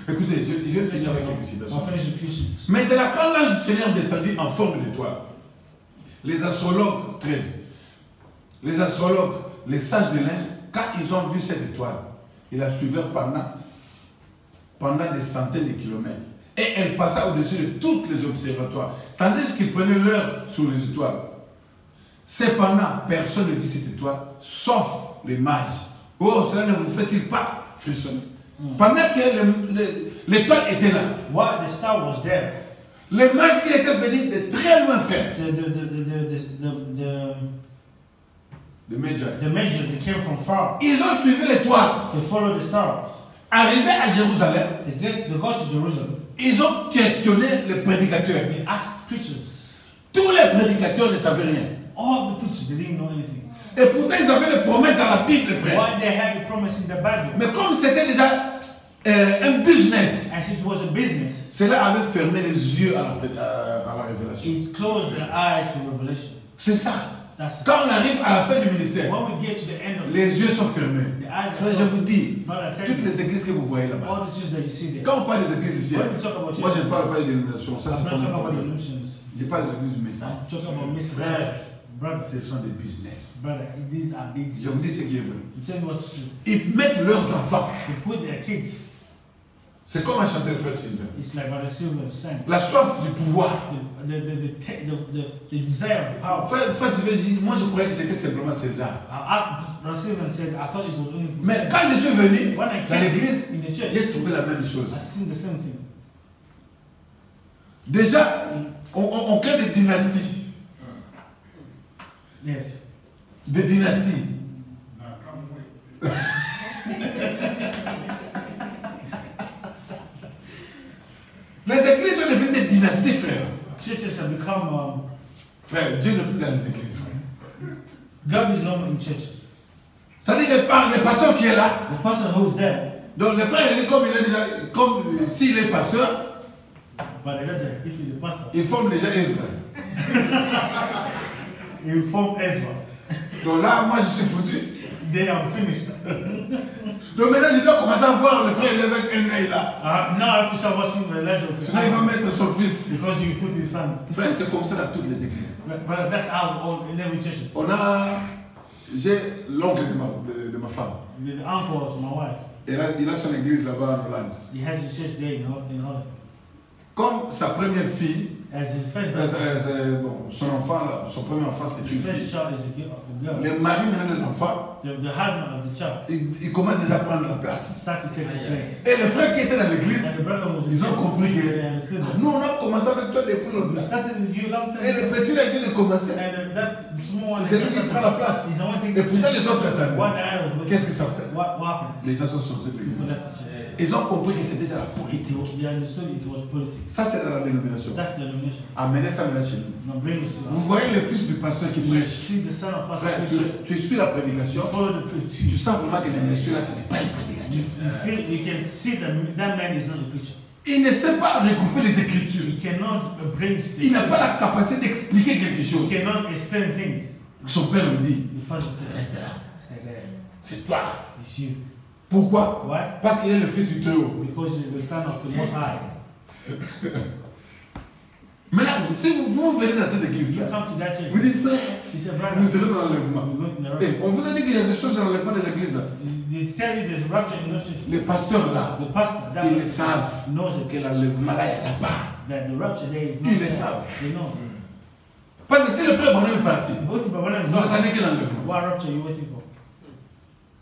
Écoutez, je vais finir avec une I'll citation. finish the Ephesians. Maintenant, quand l'ange du Seigneur descendit en forme d'étoile, les astrologues, 13, les astrologues, les sages de l'Inde, quand ils ont vu cette étoile, ils la suivirent pendant des centaines de kilomètres. Et elle passa au-dessus de tous les observatoires, tandis qu'ils prenaient l'heure sur les étoiles. Cependant, personne ne vit cette étoile, sauf les mages. Oh, cela ne vous fait-il pas frissonner? Pendant que l'étoile était là, While the star was there, les mages qui étaient venus de très loin, frère, de Magi, the magi that came from far, ils ont suivi l'étoile. they followed the stars. Arrivés à Jérusalem, They got to Jerusalem. ils ont questionné les prédicateurs. They asked preachers. Tous les prédicateurs ne savaient rien. All the preachers, they didn't know anything. Et pourtant, ils avaient les promesses dans la Bible, frère. Why they had the promise in the Bible? Mais comme c'était déjà un business, As it was a business, cela avait fermé les yeux à la révélation. it closed their eyes to revelation. C'est ça. That's it. Quand on arrive à la fin du ministère, When we get to the end of les yeux sont fermés. the eyes Frère, are je closed. vous dis, But I tell toutes you, les églises que vous voyez là-bas, all the churches that you see there. quand on parle des églises ici, When we talk about moi je churches, ne parle pas de dénomination, ça I'm c'est not talking about pas the mon illusions. Je parle des églises du message. I'm talking about missing Frère, churches. Brother, ce sont des business. brother, these are big Je vous dis ce qui est vrai. To tell you what to do. Ils mettent leurs enfants. They put their kids. C'est comme un chanteur frère Sylvain. It's like Brother Silver sang. La soif du pouvoir. The desire of power. Frère Sylvain dit, moi je croyais que c'était simplement César. Brother Silver said, I thought it was only. Mais quand je suis venu When I dans came l'église, in the church, j'ai trouvé la même chose. I seen the same thing. Déjà, on crée des dynasties. Yes. Des dynasties. Les églises sont devenues des dynasties, frère. Churches have become. Frère, Dieu n'est plus dans les églises, frère. God is not in churches. C'est-à-dire le pasteur qui est là. The person who's there, Donc le frère, il est comme il est déjà, comme s'il est pasteur, but if he's a pastor, il forme déjà Ezra. he will form Ezra. Donc là, moi je suis foutu. They are finished. Donc maintenant, je dois commencer à voir le frère avec un œil là. Now I have to start watching the Elijah. Sinon, il va mettre son fils. Because he put his son. Frère, c'est comme ça dans toutes les églises. But that's how in every church. J'ai l'oncle de ma femme. The uncle of my wife. Et là, il a son église là-bas en Hollande. He has a church there in Holland. Comme sa première fille, As his first bon, son enfant, là, son premier enfant, c'est une first fille. child is a girl. Les maris maintenant des enfants, The husband of the child ils commencent déjà à prendre la place. start to take the place. Et les frères qui étaient dans l'église, And the brother was ils ont compris que they understood that. nous, on a commencé avec toi depuis We longtemps. started with you a long time Et le ago. petit, là, il vient de commencer. And that small one C'est lui qui prend la place. He's the one taking Et pourtant, les autres What attendaient. the hell was Qu'est-ce que ça fait? What happened? Les gens sont sortis de People l'église. left the church. Ils ont compris que c'était la politique. They understood it was politics. Ça, c'est dans la dénomination. That's the denomination. Amenez ça maintenant chez nous. Now bring us to Vous voyez le fils du pasteur qui You prêche. see the son of Pastor Frère, preacher. tu suis la prédication. You follow the Tu preacher. sens vraiment que le monsieur là, ce n'est pas un prédicateur. You can see that that man is not a preacher. Il ne sait pas regrouper les Écritures. He cannot bring Il n'a pas la capacité d'expliquer quelque chose. He cannot explain things. Son père lui dit, The father said, reste là. stay there. C'est toi. It's you. Pourquoi? Why? Parce qu'il est le fils du Très-Haut. Because he's the son of the Most High. Maintenant, si vous venez dans cette You église-là, come to that church. vous dites, frère, He said, nous brother, serons dans l'enlèvement. we're going in the Et rapture. on vous a dit qu'il y a des choses dans l'enlèvement des églises. Là. They tell you there's a rapture in those churches. Les pasteurs là, The pastor, that ils le savent knows it. que l'enlèvement là, il n'y a pas. That the rapture there is not Ils le there. savent. They know. Parce que si le frère Branham est parti, But if Baba is vous not, attendez quel enlèvement? what rapture are you waiting for?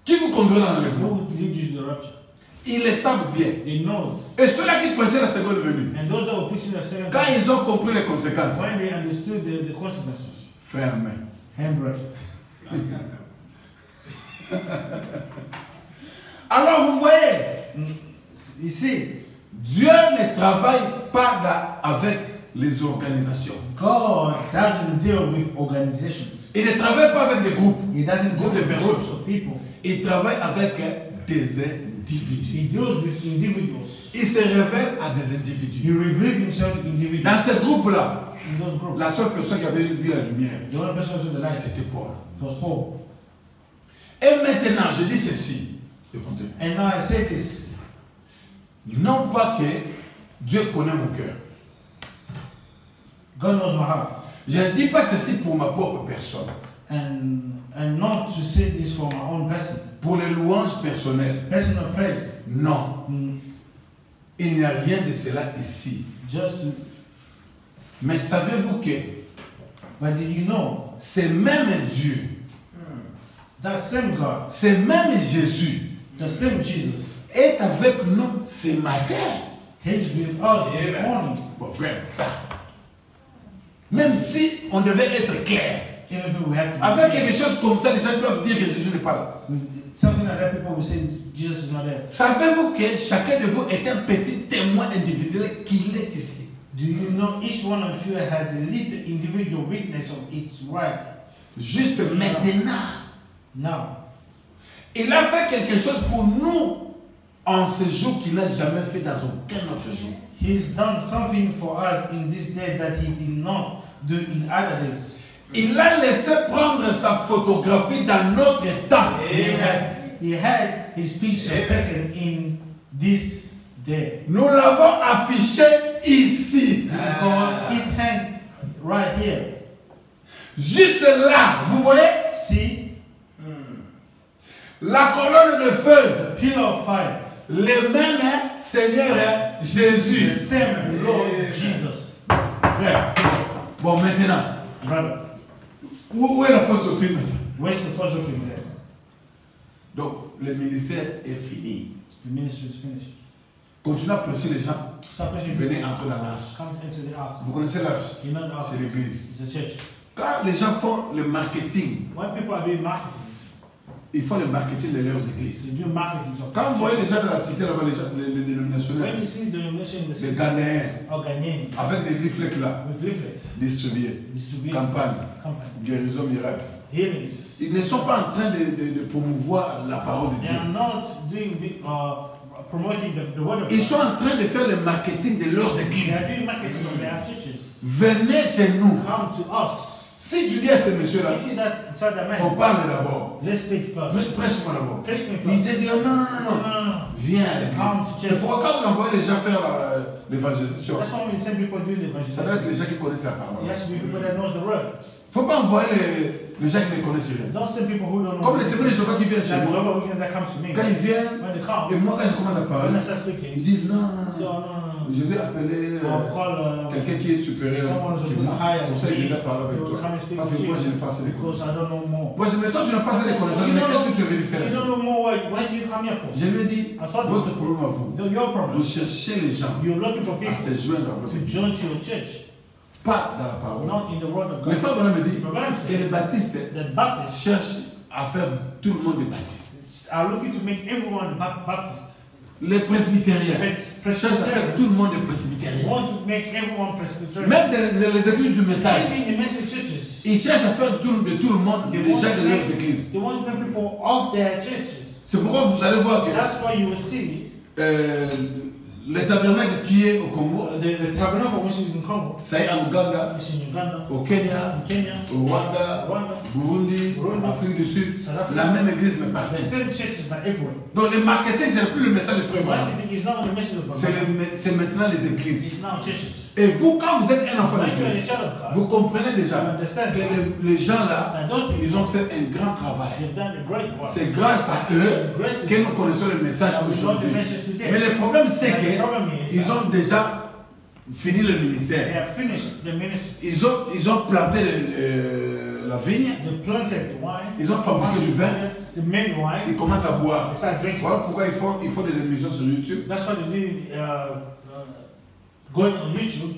Qui vous conduit dans Who l'enlèvement? would lead you to the rapture? Ils le savent bien. They know. Et ceux-là qui prêchaient la seconde venue, And those that were preaching the second quand time, ils ont compris les conséquences, when they understood the consequences, frère, mais handbrake. alors vous voyez, You see, Dieu ne travaille pas avec les organisations. God doesn't deal with organizations. Il ne travaille pas avec des groupes. He doesn't deal Groupe de with personnes. groups of people. Il travaille avec des individus. He deals with individuals. Il se révèle à des individus. He reveals himself to individuals. Dans ce groupe-là, In those groups, la seule personne qui avait vu la lumière, the only person who saw the light c'était Paul. was Paul. Et maintenant, je dis ceci. Écoutez. And now I say this. Non pas que Dieu connaît mon cœur. God knows my heart. Je ne dis pas ceci pour ma propre personne. And not to say this for my own person. Pour les louanges personnelles. Personal praise. Non. Mm, Il n'y a rien de cela ici. just to, Mais savez-vous que but did you know c'est même Dieu, that same God, c'est même Jésus the same Jesus, est avec nous ce matin. He's with us this morning. Bon frère, ça. Même si on devait être clair, Even if we have to avec quelque chose comme ça, les gens doivent dire que Jésus n'est pas là. with something like that, people will say Jesus is not there. Savez-vous que chacun de vous est un petit témoin individuel qu'il est ici? Do you know each one of you has a little individual witness of its right? Juste maintenant, Now, il a fait quelque chose pour nous en ce jour qu'il n'a jamais fait dans aucun autre jour. He's done something for us in this day that he did not do in other days. Il a laissé prendre sa photographie dans notre temps. He had his picture taken in this day. Nous l'avons affiché ici. Because it hang right here. Juste là, vous voyez, See, la colonne de feu, the pillar of fire, le même Seigneur the Jésus. same Lord Jesus. Frère, bon maintenant, Brother, où est la fausse doctrine de ça? where's the first doctrine there? Donc, le ministère est fini. The ministry is finished. Continuez à prêcher les gens. Stop preaching. Venez entrer dans l'arche. Come into the ark. Vous connaissez l'arche? You know the ark. C'est l'église. It's a church. Quand les gens font le marketing, When people are doing marketing, ils font le marketing de leurs églises. they do marketing. of- Quand vous voyez les gens de la cité là-bas, les dénominationnels, When you see the denomination in the les city, Ghanéens, or Ghanaian, avec des leaflets là, with leaflets, distribués, distributing campagne, company, guérison miracle. healings. Ils ne sont pas en train de promouvoir la parole de They Dieu. are not doing promoting the word of Ils God. sont en train de faire le marketing de leurs They are églises. doing marketing of their churches. Venez chez nous. Come to us. Si tu dis à ce monsieur-là, If you that tell the on man, parle d'abord. let's speak first. Prêche-moi d'abord. Preach me Il first. te dit non, non, non, So, non. no. Viens à Come to l'église. church. C'est pourquoi quand vous envoyez les gens faire l'évangélisation, That's why we send people doing the ça doit être evangelism. les gens qui connaissent la It parole. has to be people that knows the word. Il ne faut pas envoyer les gens qui ne connaissent rien. Don't send people who don't know. Comme les témoins de Jéhovah qui viennent chez Like moi. Jehovah Witness that comes to me. Quand ils viennent, When they come, et moi quand je commence à when parler, I start ils speaking, disent non, so no. je vais appeler Or call quelqu'un qui est supérieur. someone who's a que bit moi. higher. Comme ça, il viendra parler avec He will toi. come and speak Parce to que moi, you. je n'ai pas assez de Because connaissances. I don't know more. Moi, je me dis, toi, tu n'as pas assez de connaissances, mais qu'est-ce que tu es venu faire You ici? don't know more. Why do you come here for? Je lui ai dit, I told you. votre problème à vous, Your problem. vous cherchez les gens You're looking for à people se joindre à votre to église. join to your church, Pas dans la parole. not in the word of Les God. frères Branham me dit But Branham que les said baptistes that Baptists cherchent à faire tout le monde des baptistes. are looking to make everyone Baptist. Les presbytériens cherchent à faire tout le monde des They presbytériens. want to make everyone Presbyterian. Même dans les églises du message, Even in the message churches, ils cherchent à faire de tout le monde they des want, gens to de leurs make, églises. they want to make people of their churches. C'est pourquoi vous allez voir que That's why you will see le tabernacle qui est au Congo, the tabernacle which is in Congo, ça est en Ouganda, it's in Uganda, au Kenya, in Kenya, au Rwanda, Rwanda, Burundi, Burundi, Afrique du Sud, South Africa. la même église mais the partout. same churches but everywhere. Donc le marketing, c'est plus le message de Frère Branham. Marketing is not the message of God. C'est maintenant les églises. It's now churches. Et vous, quand vous êtes un enfant de When you are a Dieu, child of God, vous comprenez déjà you understand que les gens là, and those people, ils ont fait un grand travail. they've done a great work. C'est grâce à eux que nous connaissons le message And we know the aujourd'hui. message today. Mais le problème, c'est And the problem is qu'ils ont déjà fini le They ministère. have finished the ministry. Ils ont planté la vigne, They planted the wine. ils ont fabriqué du vin, They made wine. ils commencent à boire. They start drinking. Voilà pourquoi ils font des émissions sur YouTube. That's why they did going on YouTube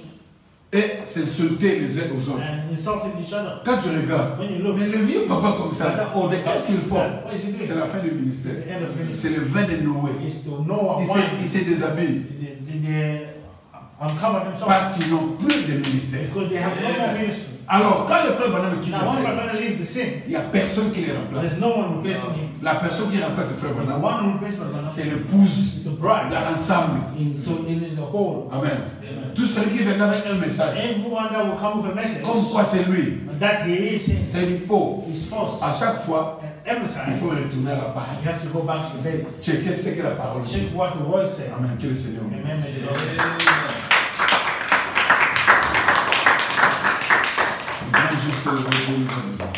Et s'insulter les uns aux autres. and insulting each other. Quand tu regardes, When you look, mais le vieux papa comme ça, mais qu'est-ce qu'ils font? What is he doing? C'est la fin du It's ministère. the end of ministry. C'est le vin de Noé. It's to know Il wine. s'est déshabillé They uncover themselves parce qu'ils n'ont plus de ministère. because they have no more ministry. Alors, quand le frère Branham quitte Now, la when scène, Brother leaves the scene, il n'y a personne qui les remplace. there's no one replacing him. La personne qui remplace le frère The Branham, one who replaces Brother c'est l'épouse is the bride. dans l'ensemble. So in the whole, Amen. Tout celui qui vient avec un message, everyone that will come with a message comme quoi c'est lui, that he is him c'est du faux. is false. À chaque fois, And every il time faut retourner à la you base. have to go back to the base. Checker ce que la parole dit. Check what the word says. Amen. Que le Seigneur vous Amen. bénisse. May the Lord- Maintenant, je sais le retour de la maison.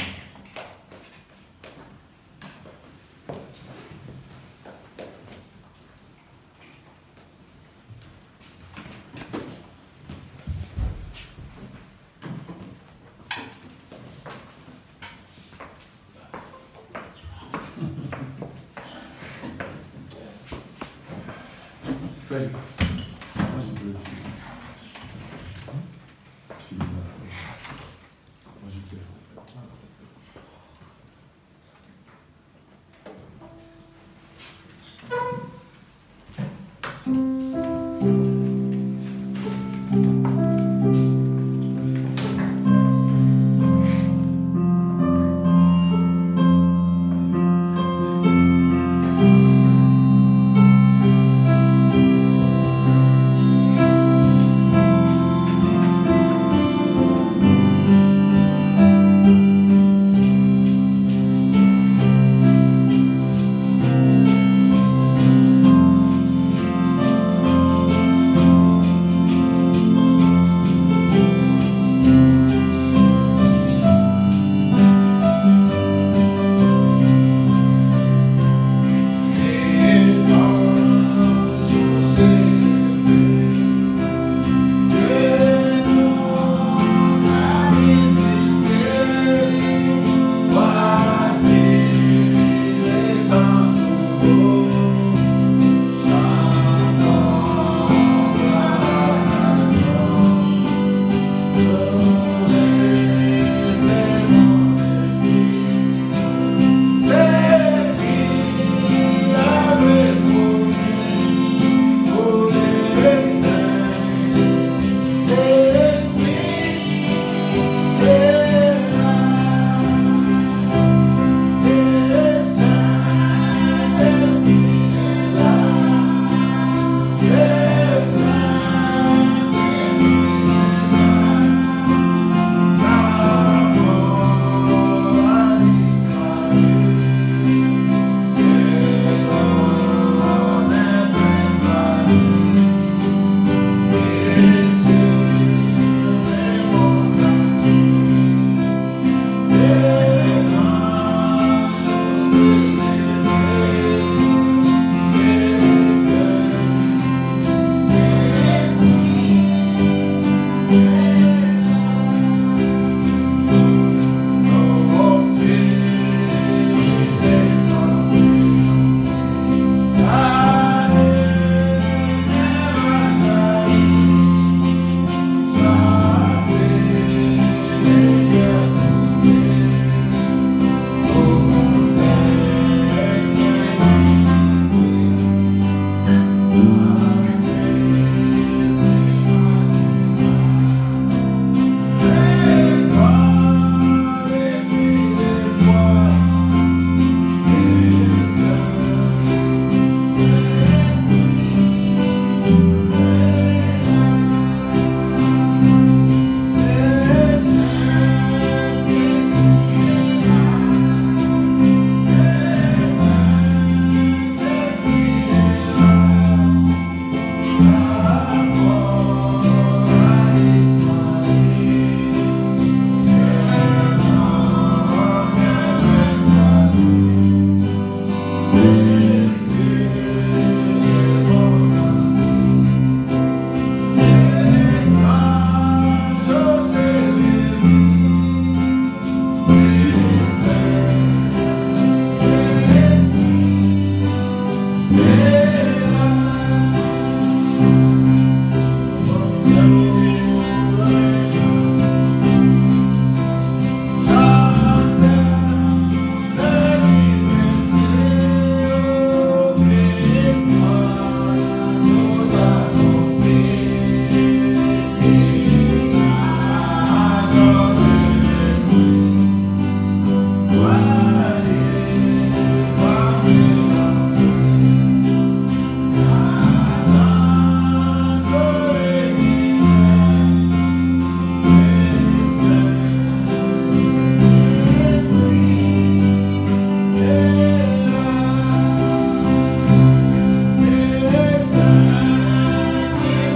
Fais. Moi, je peux le faire. C'est bien. Moi, je fais.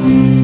Amen.